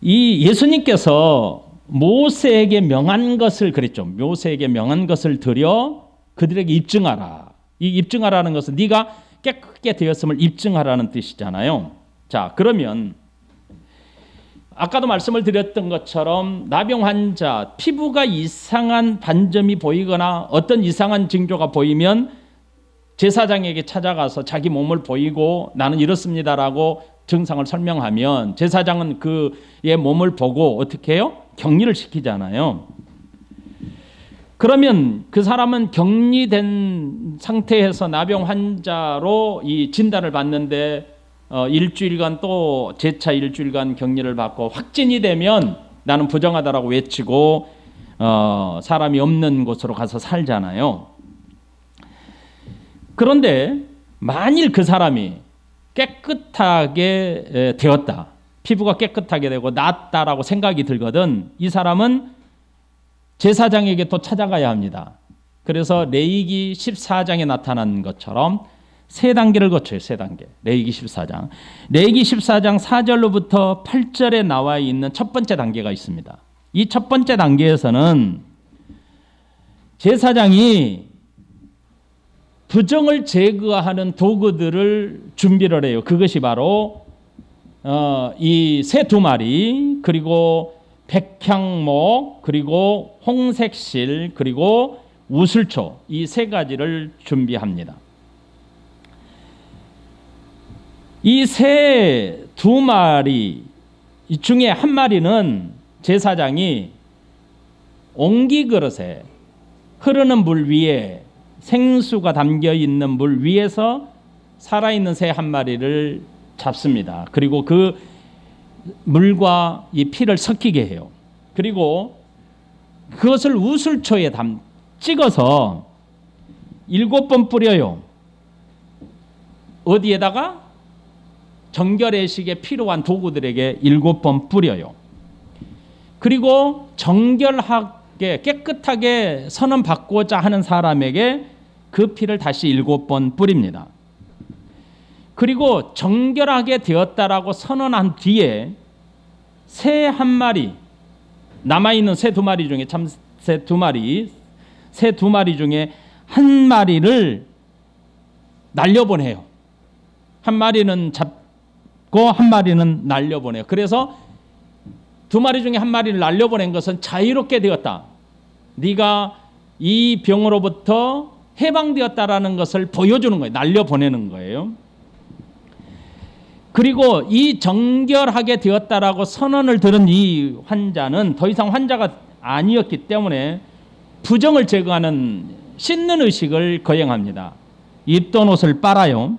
이 예수님께서 모세에게 명한 것을 그랬죠. 모세에게 명한 것을 드려 그들에게 입증하라. 이 입증하라는 것은 네가 깨끗게 되었음을 입증하라는 뜻이잖아요. 자, 그러면 아까도 말씀을 드렸던 것처럼 나병 환자, 피부가 이상한 반점이 보이거나 어떤 이상한 징조가 보이면 제사장에게 찾아가서 자기 몸을 보이고 나는 이렇습니다라고 증상을 설명하면 제사장은 그의 몸을 보고 어떻게 해요? 격리를 시키잖아요. 그러면 그 사람은 격리된 상태에서 나병 환자로 이 진단을 받는데 일주일간 또 재차 일주일간 격리를 받고 확진이 되면 나는 부정하다라고 외치고 사람이 없는 곳으로 가서 살잖아요. 그런데 만일 그 사람이 깨끗하게 되었다, 피부가 깨끗하게 되고 낫다라고 생각이 들거든, 이 사람은 제사장에게 또 찾아가야 합니다. 그래서 레위기 14장에 나타난 것처럼 세 단계를 거쳐요. 세 단계. 레위기 14장. 레위기 14장 4절로부터 8절에 나와 있는 첫 번째 단계가 있습니다. 이 첫 번째 단계에서는 제사장이 부정을 제거하는 도구들을 준비를 해요. 그것이 바로 이 새 2마리, 그리고 백향목, 그리고 홍색실, 그리고 우슬초, 이 세 가지를 준비합니다. 이 새 2마리 이 중에 한 마리는 제사장이 옹기 그릇에 흐르는 물 위에 생수가 담겨 있는 물 위에서 살아있는 새 한 마리를 잡습니다. 그리고 그 물과 이 피를 섞이게 해요. 그리고 그것을 우슬초에 찍어서 7번 뿌려요. 어디에다가? 정결의식에 필요한 도구들에게 7번 뿌려요. 그리고 정결하게 받게 깨끗하게 선언받고자 하는 사람에게 그 피를 다시 7번 뿌립니다. 그리고 정결하게 되었다라고 선언한 뒤에 새 한 마리, 남아있는 새 2마리 중에 참새 2마리, 새 2마리 중에 한 마리를 날려보내요. 한 마리는 잡고 한 마리는 날려보내요. 그래서 2마리 중에 한 마리를 날려보낸 것은 자유롭게 되었다. 네가 이 병으로부터 해방되었다라는 것을 보여주는 거예요. 날려보내는 거예요. 그리고 이 정결하게 되었다라고 선언을 들은 이 환자는 더 이상 환자가 아니었기 때문에 부정을 제거하는 씻는 의식을 거행합니다. 입던 옷을 빨아요.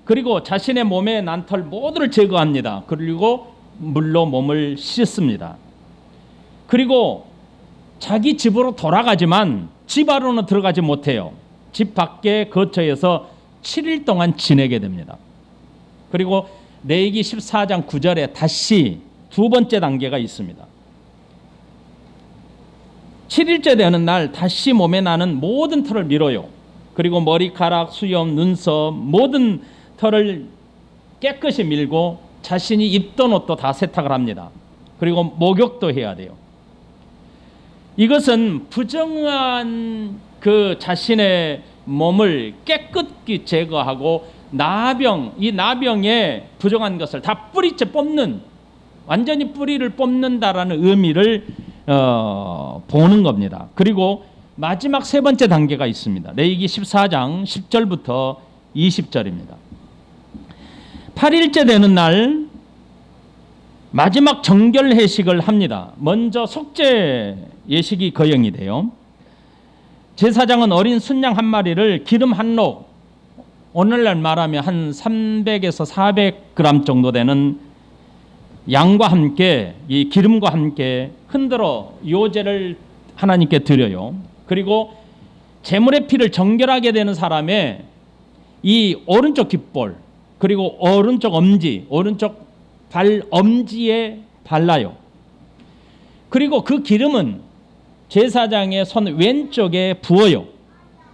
그리고 자신의 몸에 난 털 모두를 제거합니다. 그리고 물로 몸을 씻습니다. 그리고 자기 집으로 돌아가지만 집 안으로는 들어가지 못해요. 집 밖에 거처에서 7일 동안 지내게 됩니다. 그리고 레위기 14장 9절에 다시 2번째 단계가 있습니다. 7일째 되는 날 다시 몸에 나는 모든 털을 밀어요. 그리고 머리카락, 수염, 눈썹 모든 털을 깨끗이 밀고 자신이 입던 옷도 다 세탁을 합니다. 그리고 목욕도 해야 돼요. 이것은 부정한 그 자신의 몸을 깨끗이 제거하고 이 나병에 부정한 것을 다 뿌리째 뽑는, 완전히 뿌리를 뽑는다라는 의미를 보는 겁니다. 그리고 마지막 3번째 단계가 있습니다. 레위기 14장 10절부터 20절입니다. 8일째 되는 날 마지막 정결 회식을 합니다. 먼저 속죄 예식이 거행이 돼요. 제사장은 어린 순양 한 마리를 기름 한 록, 오늘날 말하면 한 300에서 400g 정도 되는 양과 함께, 이 기름과 함께 흔들어 요제를 하나님께 드려요. 그리고 제물의 피를 정결하게 되는 사람의 이 오른쪽 귓볼, 그리고 오른쪽 엄지, 오른쪽 발 엄지에 발라요. 그리고 그 기름은 제사장의 손 왼쪽에 부어요.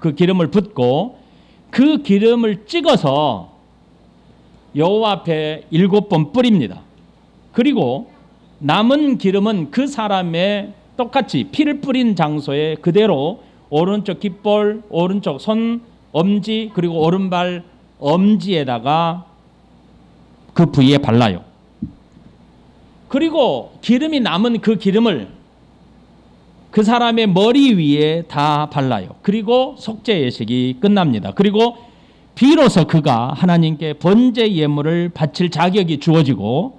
그 기름을 붓고 그 기름을 찍어서 여호와 앞에 7번 뿌립니다. 그리고 남은 기름은 그 사람의 똑같이 피를 뿌린 장소에 그대로 오른쪽 귓볼, 오른쪽 손 엄지, 그리고 오른발 엄지에다가 그 부위에 발라요. 그리고 기름이 남은 그 기름을 그 사람의 머리 위에 다 발라요. 그리고 속죄 예식이 끝납니다. 그리고 비로소 그가 하나님께 번제 예물을 바칠 자격이 주어지고,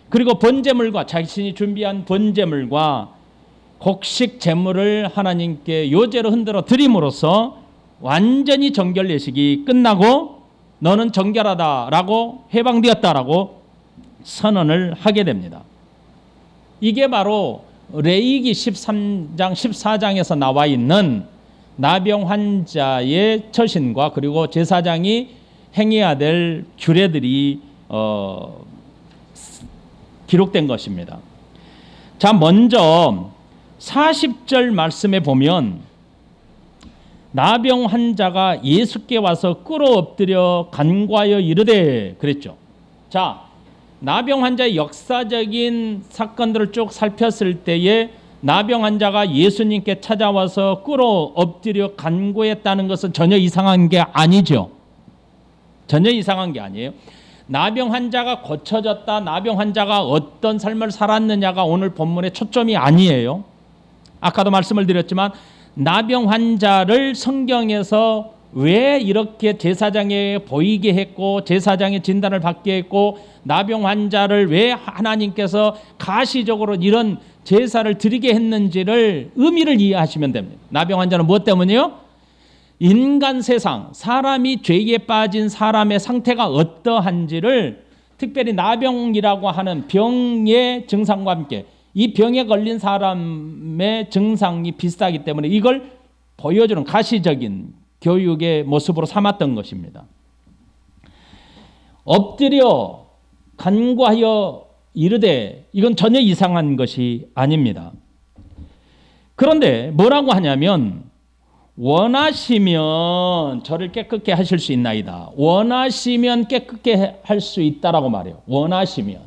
그리고 번제물과 자신이 준비한 번제물과 곡식 제물을 하나님께 요제로 흔들어 드림으로써 완전히 정결 예식이 끝나고 너는 정결하다라고 해방되었다라고 선언을 하게 됩니다. 이게 바로 레위기 13장 14장에서 나와 있는 나병 환자의 처신과 그리고 제사장이 행해야 될 규례들이 기록된 것입니다. 자, 먼저 40절 말씀에 보면 나병 환자가 예수께 와서 꿇어 엎드려 간구하여 이르되 그랬죠. 자, 나병 환자의 역사적인 사건들을 쭉 살폈을 때에 나병 환자가 예수님께 찾아와서 꿇어 엎드려 간구했다는 것은 전혀 이상한 게 아니죠. 전혀 이상한 게 아니에요. 나병 환자가 고쳐졌다, 나병 환자가 어떤 삶을 살았느냐가 오늘 본문의 초점이 아니에요. 아까도 말씀을 드렸지만 나병 환자를 성경에서 왜 이렇게 제사장에 보이게 했고 제사장의 진단을 받게 했고 나병 환자를 왜 하나님께서 가시적으로 이런 제사를 드리게 했는지를 의미를 이해하시면 됩니다. 나병 환자는 무엇 때문이요? 인간 세상, 사람이 죄에 빠진 사람의 상태가 어떠한지를 특별히 나병이라고 하는 병의 증상과 함께 이 병에 걸린 사람의 증상이 비슷하기 때문에 이걸 보여주는 가시적인 교육의 모습으로 삼았던 것입니다. 엎드려 간구하여 이르되 이건 전혀 이상한 것이 아닙니다. 그런데 뭐라고 하냐면 원하시면 저를 깨끗게 하실 수 있나이다. 원하시면 깨끗게 할 수 있다라고 말해요. 원하시면.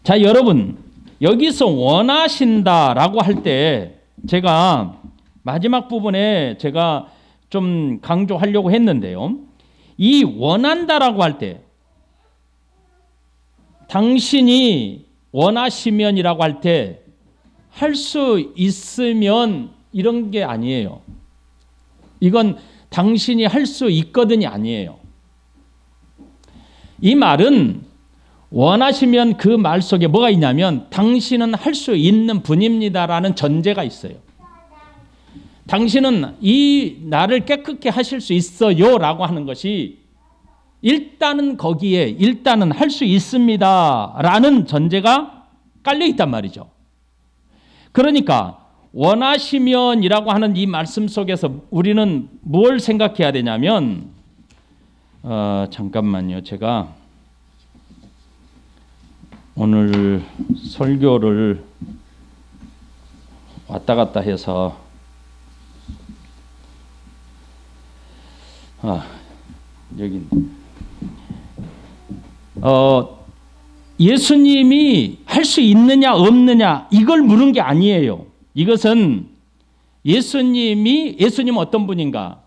자, 여러분, 여기서 원하신다라고 할 때 제가 마지막 부분에 제가 좀 강조하려고 했는데요. 이 원한다라고 할 때 당신이 원하시면이라고 할 때 할 수 있으면 이런 게 아니에요. 이건 당신이 할 수 있거든이 아니에요. 이 말은 원하시면 그 말 속에 뭐가 있냐면 당신은 할 수 있는 분입니다라는 전제가 있어요. 당신은 이 나를 깨끗게 하실 수 있어요 라고 하는 것이 일단은 거기에 일단은 할 수 있습니다 라는 전제가 깔려 있단 말이죠. 그러니까 원하시면이라고 하는 이 말씀 속에서 우리는 뭘 생각해야 되냐면 잠깐만요. 제가 오늘 설교를 왔다 갔다 해서 여기 예수님이 할 수 있느냐 없느냐 이걸 물은 게 아니에요. 이것은 예수님은 어떤 분인가?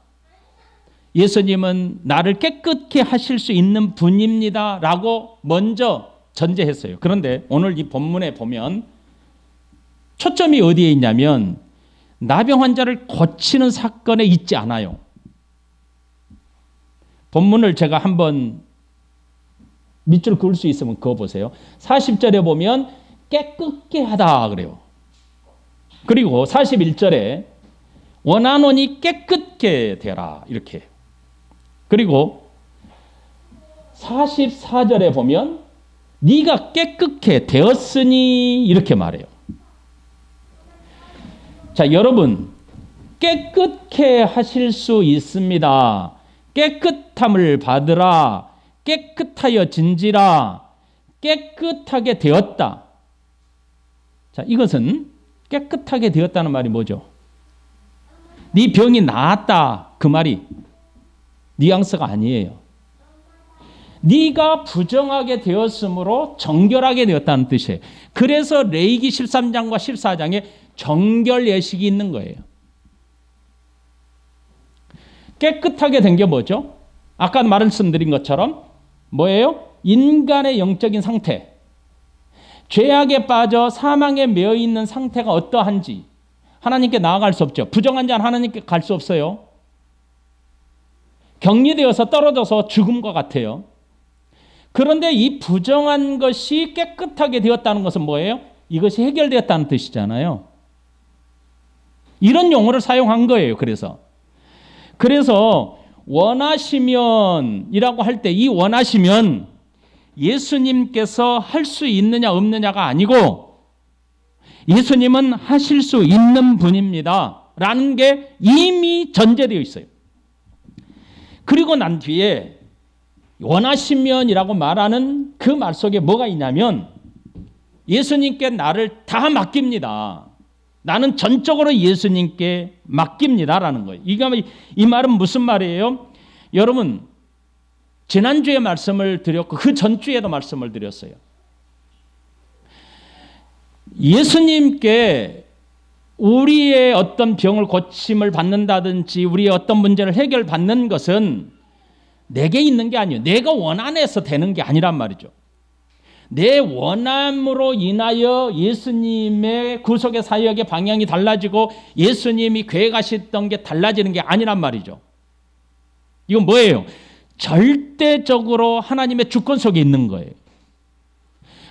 예수님은 나를 깨끗게 하실 수 있는 분입니다 라고 먼저 전제했어요. 그런데 오늘 이 본문에 보면 초점이 어디에 있냐면 나병 환자를 고치는 사건에 있지 않아요. 본문을 제가 한번 밑줄 그을 수 있으면 그거 보세요. 40절에 보면 깨끗게 하다 그래요. 그리고 41절에 원하노니 깨끗게 되라 이렇게. 그리고 44절에 보면 네가 깨끗게 되었으니 이렇게 말해요. 자, 여러분 깨끗게 하실 수 있습니다. 깨끗함을 받으라. 깨끗하여 진지라. 깨끗하게 되었다. 자, 이것은 깨끗하게 되었다는 말이 뭐죠? 네 병이 나았다 그 말이 뉘앙스가 아니에요. 네가 부정하게 되었으므로 정결하게 되었다는 뜻이에요. 그래서 레위기 13장과 14장에 정결 예식이 있는 거예요. 깨끗하게 된 게 뭐죠? 아까 말씀드린 것처럼 뭐예요? 인간의 영적인 상태. 죄악에 빠져 사망에 매여 있는 상태가 어떠한지 하나님께 나아갈 수 없죠. 부정한 자는 하나님께 갈 수 없어요. 격리되어서 떨어져서 죽음과 같아요. 그런데 이 부정한 것이 깨끗하게 되었다는 것은 뭐예요? 이것이 해결되었다는 뜻이잖아요. 이런 용어를 사용한 거예요. 그래서 원하시면이라고 할 때 이 원하시면 예수님께서 할 수 있느냐 없느냐가 아니고 예수님은 하실 수 있는 분입니다 라는 게 이미 전제되어 있어요. 그리고 난 뒤에 원하시면이라고 말하는 그 말 속에 뭐가 있냐면 예수님께 나를 다 맡깁니다. 나는 전적으로 예수님께 맡깁니다라는 거예요. 이 말은 무슨 말이에요? 여러분 지난주에 말씀을 드렸고 그 전주에도 말씀을 드렸어요. 예수님께 우리의 어떤 병을 고침을 받는다든지 우리의 어떤 문제를 해결받는 것은 내게 있는 게 아니에요. 내가 원안에서 되는 게 아니란 말이죠. 내 원함으로 인하여 예수님의 구속의 사역의 방향이 달라지고 예수님이 계획하셨던 게 달라지는 게 아니란 말이죠. 이건 뭐예요? 절대적으로 하나님의 주권 속에 있는 거예요.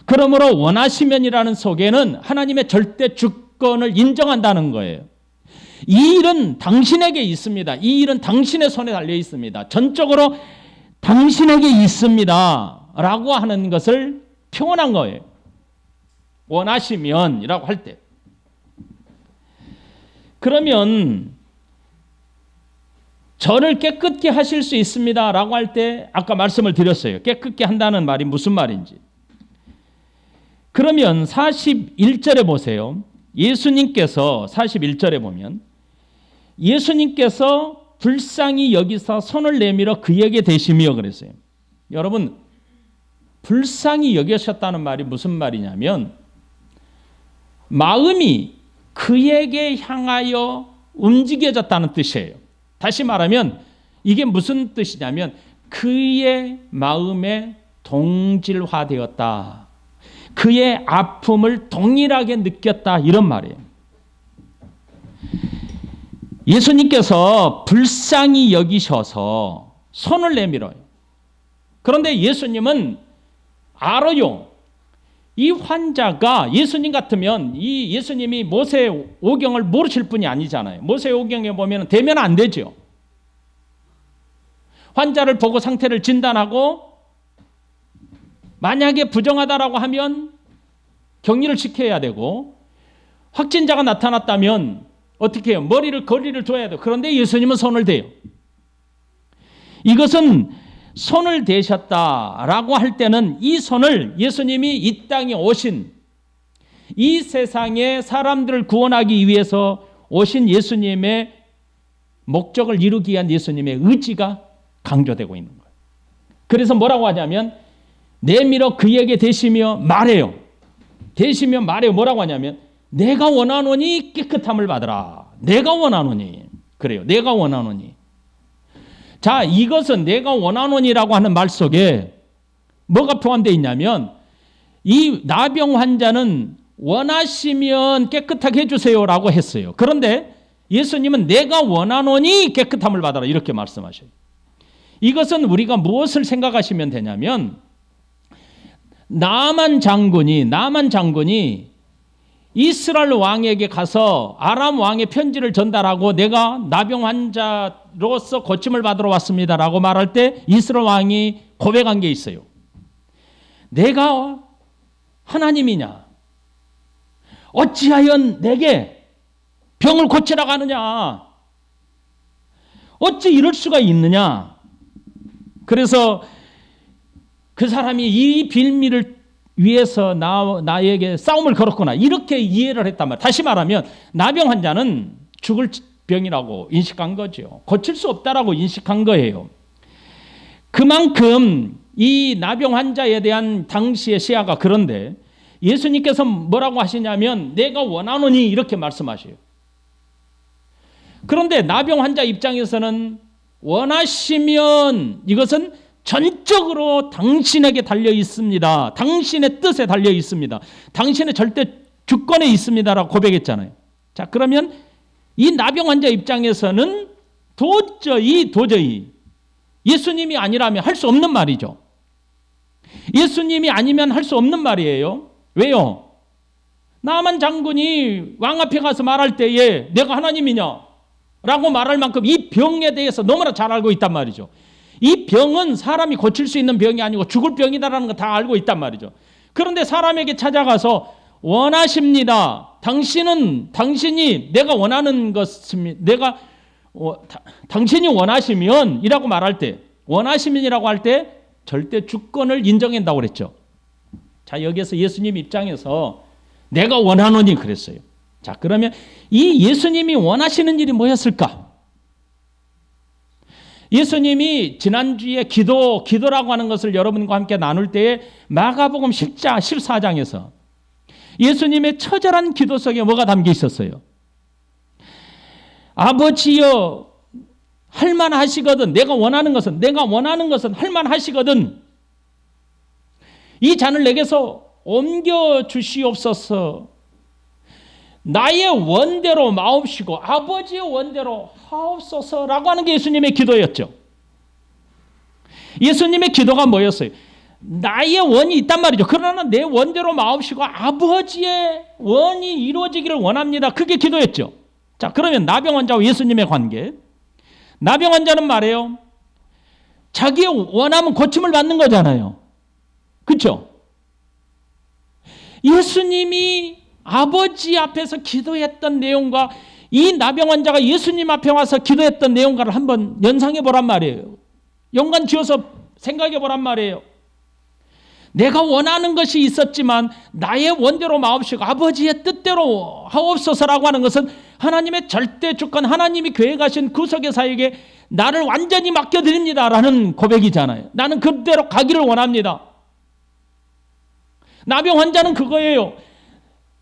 그러므로 원하시면이라는 속에는 하나님의 절대 주권을 인정한다는 거예요. 이 일은 당신에게 있습니다. 이 일은 당신의 손에 달려 있습니다. 전적으로 당신에게 있습니다 라고 하는 것을 표현한 거예요. 원하시면이라고 할 때. 그러면 저를 깨끗게 하실 수 있습니다 라고 할 때 아까 말씀을 드렸어요. 깨끗게 한다는 말이 무슨 말인지. 그러면 41절에 보세요. 예수님께서 41절에 보면 예수님께서 불쌍히 여기사 손을 내밀어 그에게 대시며 그랬어요. 여러분, 불쌍히 여기셨다는 말이 무슨 말이냐면 마음이 그에게 향하여 움직여졌다는 뜻이에요. 다시 말하면 이게 무슨 뜻이냐면 그의 마음에 동질화되었다. 그의 아픔을 동일하게 느꼈다. 이런 말이에요. 예수님께서 불쌍히 여기셔서 손을 내밀어요. 그런데 예수님은 알아요. 이 환자가 예수님 같으면 이 예수님이 모세오경을 모르실 분이 아니잖아요. 모세오경에 보면 되면 안 되죠. 환자를 보고 상태를 진단하고 만약에 부정하다라고 하면 격리를 시켜야 되고 확진자가 나타났다면 어떻게 해요? 거리를 둬야 돼요. 그런데 예수님은 손을 대요. 이것은 손을 대셨다라고 할 때는 이 손을 예수님이 이 땅에 오신 이 세상에 사람들을 구원하기 위해서 오신 예수님의 목적을 이루기 위한 예수님의 의지가 강조되고 있는 거예요. 그래서 뭐라고 하냐면 내밀어 그에게 대시며 말해요. 대시며 말해요. 뭐라고 하냐면 내가 원하노니 깨끗함을 받으라. 내가 원하노니. 그래요. 내가 원하노니. 자, 이것은 내가 원하노니라고 하는 말 속에 뭐가 포함되어 있냐면 이 나병 환자는 원하시면 깨끗하게 해주세요라고 했어요. 그런데 예수님은 내가 원하노니 깨끗함을 받아라 이렇게 말씀하셔요. 이것은 우리가 무엇을 생각하시면 되냐면 나만 장군이 이스라엘 왕에게 가서 아람 왕의 편지를 전달하고 내가 나병 환자로서 고침을 받으러 왔습니다라고 말할 때 이스라엘 왕이 고백한 게 있어요. 내가 하나님이냐? 어찌하여 내게 병을 고치라고 하느냐? 어찌 이럴 수가 있느냐? 그래서 그 사람이 이 빌미를 위해서 나에게 싸움을 걸었구나. 이렇게 이해를 했단 말이에요. 다시 말하면 나병 환자는 죽을 병이라고 인식한 거죠. 고칠 수 없다라고 인식한 거예요. 그만큼 이 나병 환자에 대한 당시의 시야가 그런데 예수님께서 뭐라고 하시냐면 내가 원하노니 이렇게 말씀하셔요. 그런데 나병 환자 입장에서는 원하시면 이것은 전적으로 당신에게 달려 있습니다. 당신의 뜻에 달려 있습니다. 당신의 절대 주권에 있습니다라고 고백했잖아요. 자, 그러면 이 나병 환자 입장에서는 도저히 예수님이 아니라면 할 수 없는 말이죠. 예수님이 아니면 할 수 없는 말이에요. 왜요? 나만 장군이 왕 앞에 가서 말할 때에 내가 하나님이냐? 라고 말할 만큼 이 병에 대해서 너무나 잘 알고 있단 말이죠. 이 병은 사람이 고칠 수 있는 병이 아니고 죽을 병이다라는 거 다 알고 있단 말이죠. 그런데 사람에게 찾아가서 원하십니다. 당신이 내가 원하는 것입니다. 당신이 원하시면 이라고 말할 때 원하시면이라고 할 때 절대 주권을 인정한다고 그랬죠. 자, 여기에서 예수님 입장에서 내가 원하노니 그랬어요. 자, 그러면 이 예수님이 원하시는 일이 뭐였을까? 예수님이 지난주에 기도라고 하는 것을 여러분과 함께 나눌 때에 마가복음 14장에서 예수님의 처절한 기도 속에 뭐가 담겨 있었어요? 아버지여 할만하시거든 내가 원하는 것은 할만하시거든 이 잔을 내게서 옮겨 주시옵소서. 나의 원대로 마옵시고 아버지의 원대로 하옵소서라고 하는 게 예수님의 기도였죠. 예수님의 기도가 뭐였어요? 나의 원이 있단 말이죠. 그러나 내 원대로 마옵시고 아버지의 원이 이루어지기를 원합니다. 그게 기도였죠. 자, 그러면 나병 환자와 예수님의 관계. 나병 환자는 말이에요. 자기의 원하면 고침을 받는 거잖아요. 그렇죠? 예수님이 아버지 앞에서 기도했던 내용과 이 나병 환자가 예수님 앞에 와서 기도했던 내용과를 한번 연상해 보란 말이에요. 연관 지어서 생각해 보란 말이에요. 내가 원하는 것이 있었지만 나의 원대로 마옵시고 아버지의 뜻대로 하옵소서라고 하는 것은 하나님의 절대 주권, 하나님이 계획하신 구속의사에게 나를 완전히 맡겨드립니다라는 고백이잖아요. 나는 그대로 가기를 원합니다. 나병 환자는 그거예요.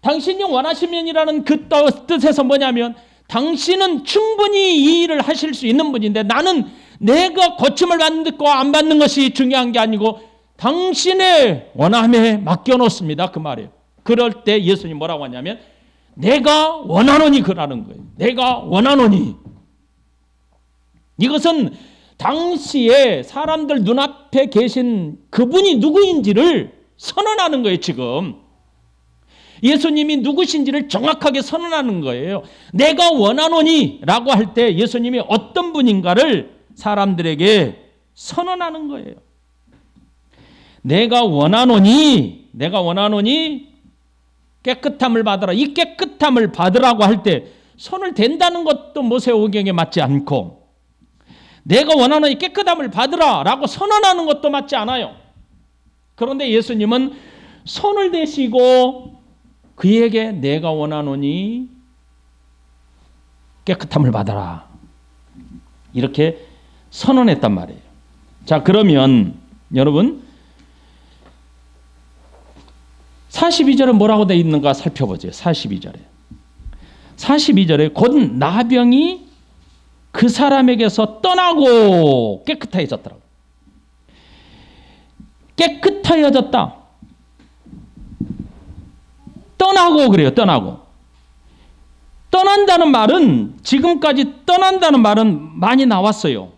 당신이 원하시면이라는 그 뜻에서 뭐냐면 당신은 충분히 이 일을 하실 수 있는 분인데 나는 내가 고침을 받는 것과 안 받는 것이 중요한 게 아니고 당신의 원함에 맡겨놓습니다. 그 말이에요. 그럴 때 예수님 뭐라고 하냐면 내가 원하노니 그라는 거예요. 내가 원하노니. 이것은 당시에 사람들 눈앞에 계신 그분이 누구인지를 선언하는 거예요. 지금 예수님이 누구신지를 정확하게 선언하는 거예요. 내가 원하노니 라고 할 때 예수님이 어떤 분인가를 사람들에게 선언하는 거예요. 내가 원하노니 깨끗함을 받으라. 이 깨끗함을 받으라고 할 때 손을 댄다는 것도 모세오경에 맞지 않고 내가 원하노니 깨끗함을 받으라 라고 선언하는 것도 맞지 않아요. 그런데 예수님은 손을 대시고 그에게 내가 원하노니 깨끗함을 받아라 이렇게 선언했단 말이에요. 자, 그러면 여러분 42절에 뭐라고 되어 있는가 살펴보죠. 42절에 곧 나병이 그 사람에게서 떠나고 깨끗해졌더라고요. 깨끗해졌다. 떠나고 그래요. 떠난다는 말은 지금까지 떠난다는 말은 많이 나왔어요.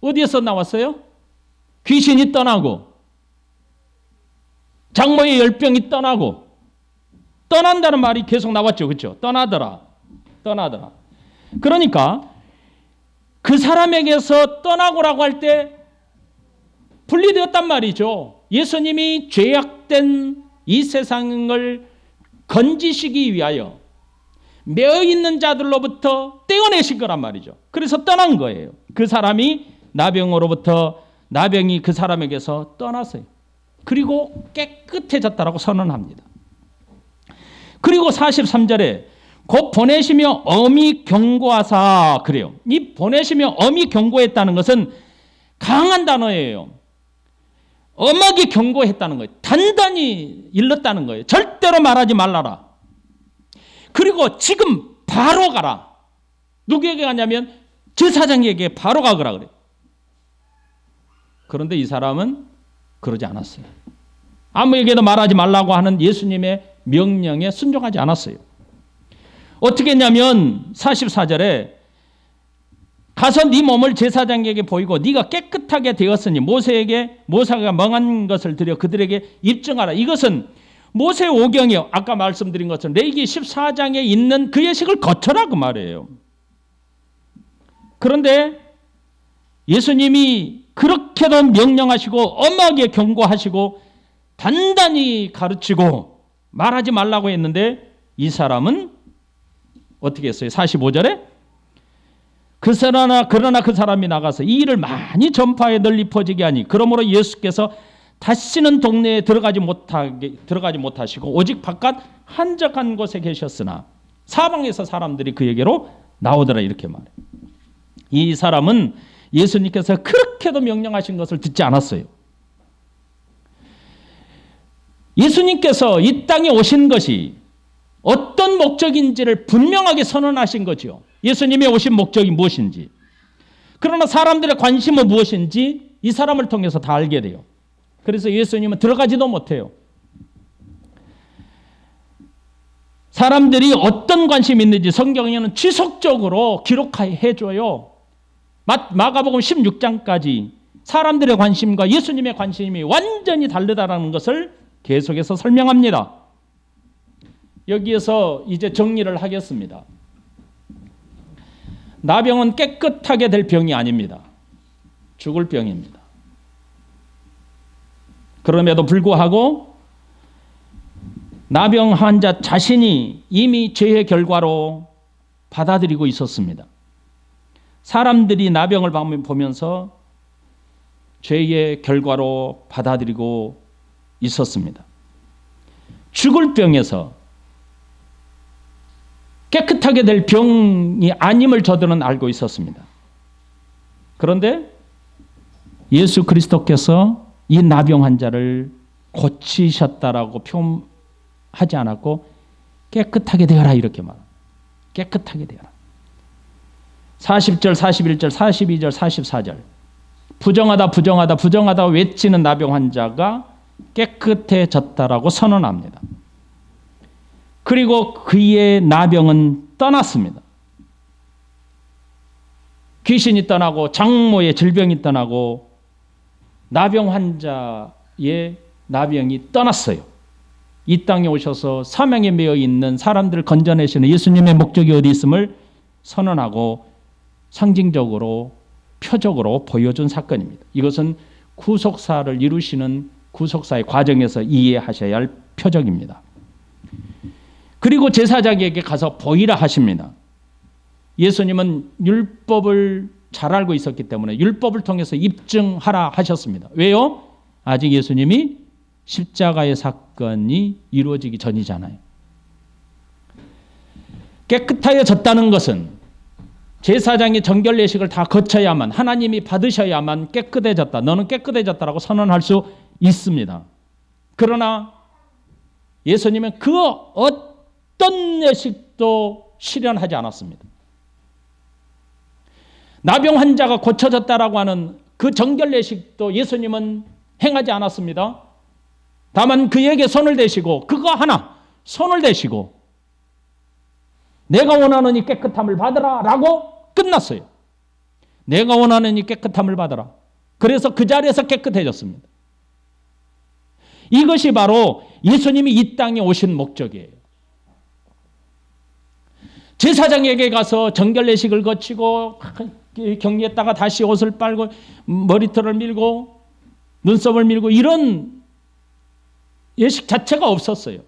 어디에서 나왔어요? 귀신이 떠나고 장모의 열병이 떠나고 떠난다는 말이 계속 나왔죠. 그렇죠? 떠나더라. 그러니까 그 사람에게서 떠나고라고 할 때 분리되었단 말이죠. 예수님이 죄악된 이 세상을 건지시기 위하여 매어있는 자들로부터 떼어내신 거란 말이죠. 그래서 떠난 거예요. 그 사람이 나병이 그 사람에게서 떠났어요. 그리고 깨끗해졌다라고 선언합니다. 그리고 43절에 곧 보내시며 엄히 경고하사 그래요. 이 보내시며 엄히 경고했다는 것은 강한 단어예요. 엄하게 경고했다는 거예요. 단단히 일렀다는 거예요. 절대로 말하지 말라라. 그리고 지금 바로 가라. 누구에게 가냐면 제사장에게 바로 가거라 그래요. 그런데 이 사람은 그러지 않았어요. 아무에게도 말하지 말라고 하는 예수님의 명령에 순종하지 않았어요. 어떻게 했냐면 44절에 가서 네 몸을 제사장에게 보이고 네가 깨끗하게 되었으니 모세가 명한 것을 드려 그들에게 입증하라. 이것은 모세오경에 아까 말씀드린 것처럼 레위기 14장에 있는 그 예식을 거쳐라 그 말이에요. 그런데 예수님이 그렇게도 명령하시고 엄하게 경고하시고 단단히 가르치고 말하지 말라고 했는데 이 사람은 어떻게 했어요? 45절에 그러나 그 사람이 나가서 이 일을 많이 전파해 널리 퍼지게 하니 그러므로 예수께서 다시는 동네에 들어가지 못하시고 오직 바깥 한적한 곳에 계셨으나 사방에서 사람들이 그에게로 나오더라 이렇게 말해요. 이 사람은 예수님께서 그렇게도 명령하신 것을 듣지 않았어요. 예수님께서 이 땅에 오신 것이 어떤 목적인지를 분명하게 선언하신 거죠. 예수님의 오신 목적이 무엇인지. 그러나 사람들의 관심은 무엇인지 이 사람을 통해서 다 알게 돼요. 그래서 예수님은 들어가지도 못해요. 사람들이 어떤 관심이 있는지 성경에는 지속적으로 기록해 줘요. 마가복음 16장까지 사람들의 관심과 예수님의 관심이 완전히 다르다는 것을 계속해서 설명합니다. 여기에서 이제 정리를 하겠습니다. 나병은 깨끗하게 될 병이 아닙니다. 죽을 병입니다. 그럼에도 불구하고 나병 환자 자신이 이미 죄의 결과로 받아들이고 있었습니다. 사람들이 나병을 보면서 죄의 결과로 받아들이고 있었습니다. 죽을 병에서 깨끗하게 될 병이 아님을 저들은 알고 있었습니다. 그런데 예수 그리스도께서 이 나병 환자를 고치셨다라고 표현하지 않았고 깨끗하게 되어라 이렇게 말합니다. 깨끗하게 되어라. 40절, 41절, 42절, 44절 부정하다 부정하다 부정하다 외치는 나병 환자가 깨끗해졌다라고 선언합니다. 그리고 그의 나병은 떠났습니다. 귀신이 떠나고 장모의 질병이 떠나고 나병 환자의 나병이 떠났어요. 이 땅에 오셔서 사명에 매여 있는 사람들을 건져내시는 예수님의 목적이 어디 있음을 선언하고 상징적으로 표적으로 보여준 사건입니다. 이것은 구속사를 이루시는 구속사의 과정에서 이해하셔야 할 표적입니다. 그리고 제사장에게 가서 보이라 하십니다. 예수님은 율법을 잘 알고 있었기 때문에 율법을 통해서 입증하라 하셨습니다. 왜요? 아직 예수님이 십자가의 사건이 이루어지기 전이잖아요. 깨끗하여졌다는 것은 제사장이 정결 예식을 다 거쳐야만 하나님이 받으셔야만 깨끗해졌다. 너는 깨끗해졌다라고 선언할 수 있습니다. 그러나 예수님은 그 어떤 예식도 실현하지 않았습니다. 나병 환자가 고쳐졌다라고 하는 그 정결 예식도 예수님은 행하지 않았습니다. 다만 그에게 손을 대시고 그거 하나 손을 대시고 내가 원하는 이 깨끗함을 받으라 라고 끝났어요. 내가 원하는 이 깨끗함을 받으라. 그래서 그 자리에서 깨끗해졌습니다. 이것이 바로 예수님이 이 땅에 오신 목적이에요. 제사장에게 가서 정결례식을 거치고 격리했다가 다시 옷을 빨고 머리털을 밀고 눈썹을 밀고 이런 예식 자체가 없었어요.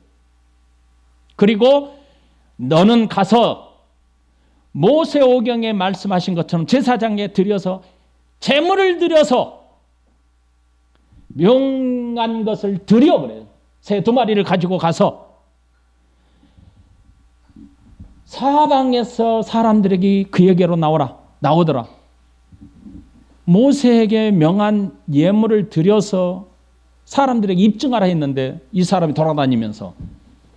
그리고 너는 가서 모세오경에 말씀하신 것처럼 제사장에 드려서 제물을 드려서 명한 것을 드려 그래요. 새 2마리를 가지고 가서 사방에서 사람들에게 그에게로 나오더라. 모세에게 명한 예물을 드려서 사람들에게 입증하라 했는데 이 사람이 돌아다니면서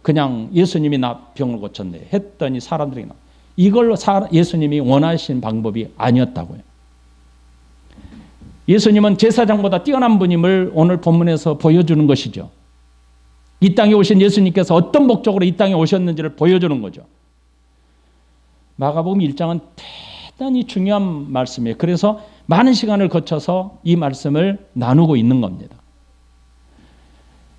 그냥 예수님이 나 병을 고쳤네 했더니 사람들에게 이걸로 예수님이 원하신 방법이 아니었다고요. 예수님은 제사장보다 뛰어난 분임을 오늘 본문에서 보여주는 것이죠. 이 땅에 오신 예수님께서 어떤 목적으로 이 땅에 오셨는지를 보여주는 거죠. 마가복음 1장은 대단히 중요한 말씀이에요. 그래서 많은 시간을 거쳐서 이 말씀을 나누고 있는 겁니다.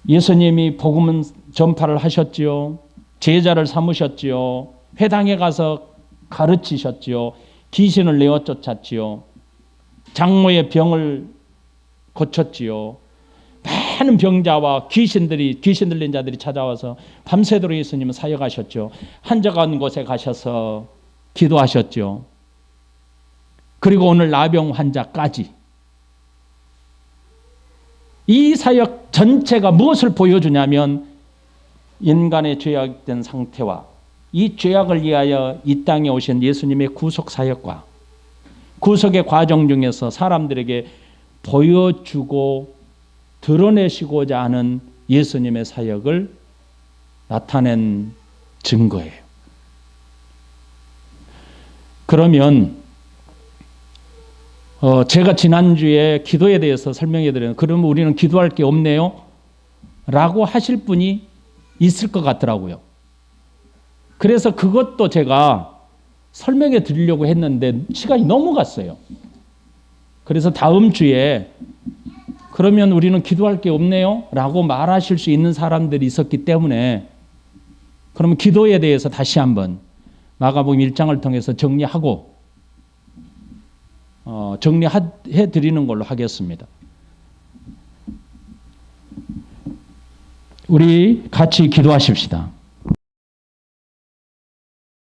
예수님이 복음 전파를 하셨지요. 제자를 삼으셨지요. 회당에 가서 가르치셨지요. 귀신을 내어 쫓았지요. 장모의 병을 고쳤지요. 많은 병자와 귀신 들린 자들이 찾아와서 밤새도록 예수님은 사역하셨죠. 한적한 곳에 가셔서 기도하셨죠. 그리고 오늘 나병 환자까지 이 사역 전체가 무엇을 보여주냐면 인간의 죄악된 상태와 이 죄악을 위하여 이 땅에 오신 예수님의 구속 사역과 구속의 과정 중에서 사람들에게 보여주고 드러내시고자 하는 예수님의 사역을 나타낸 증거예요. 그러면 제가 지난주에 기도에 대해서 설명해 드렸는데 그러면 우리는 기도할 게 없네요? 라고 하실 분이 있을 것 같더라고요. 그래서 그것도 제가 설명해 드리려고 했는데 시간이 넘어갔어요. 그래서 다음 주에 그러면 우리는 기도할 게 없네요? 라고 말하실 수 있는 사람들이 있었기 때문에 그러면 기도에 대해서 다시 한번 마가복음 1장을 통해서 정리하고 정리해 드리는 걸로 하겠습니다. 우리 같이 기도하십시다.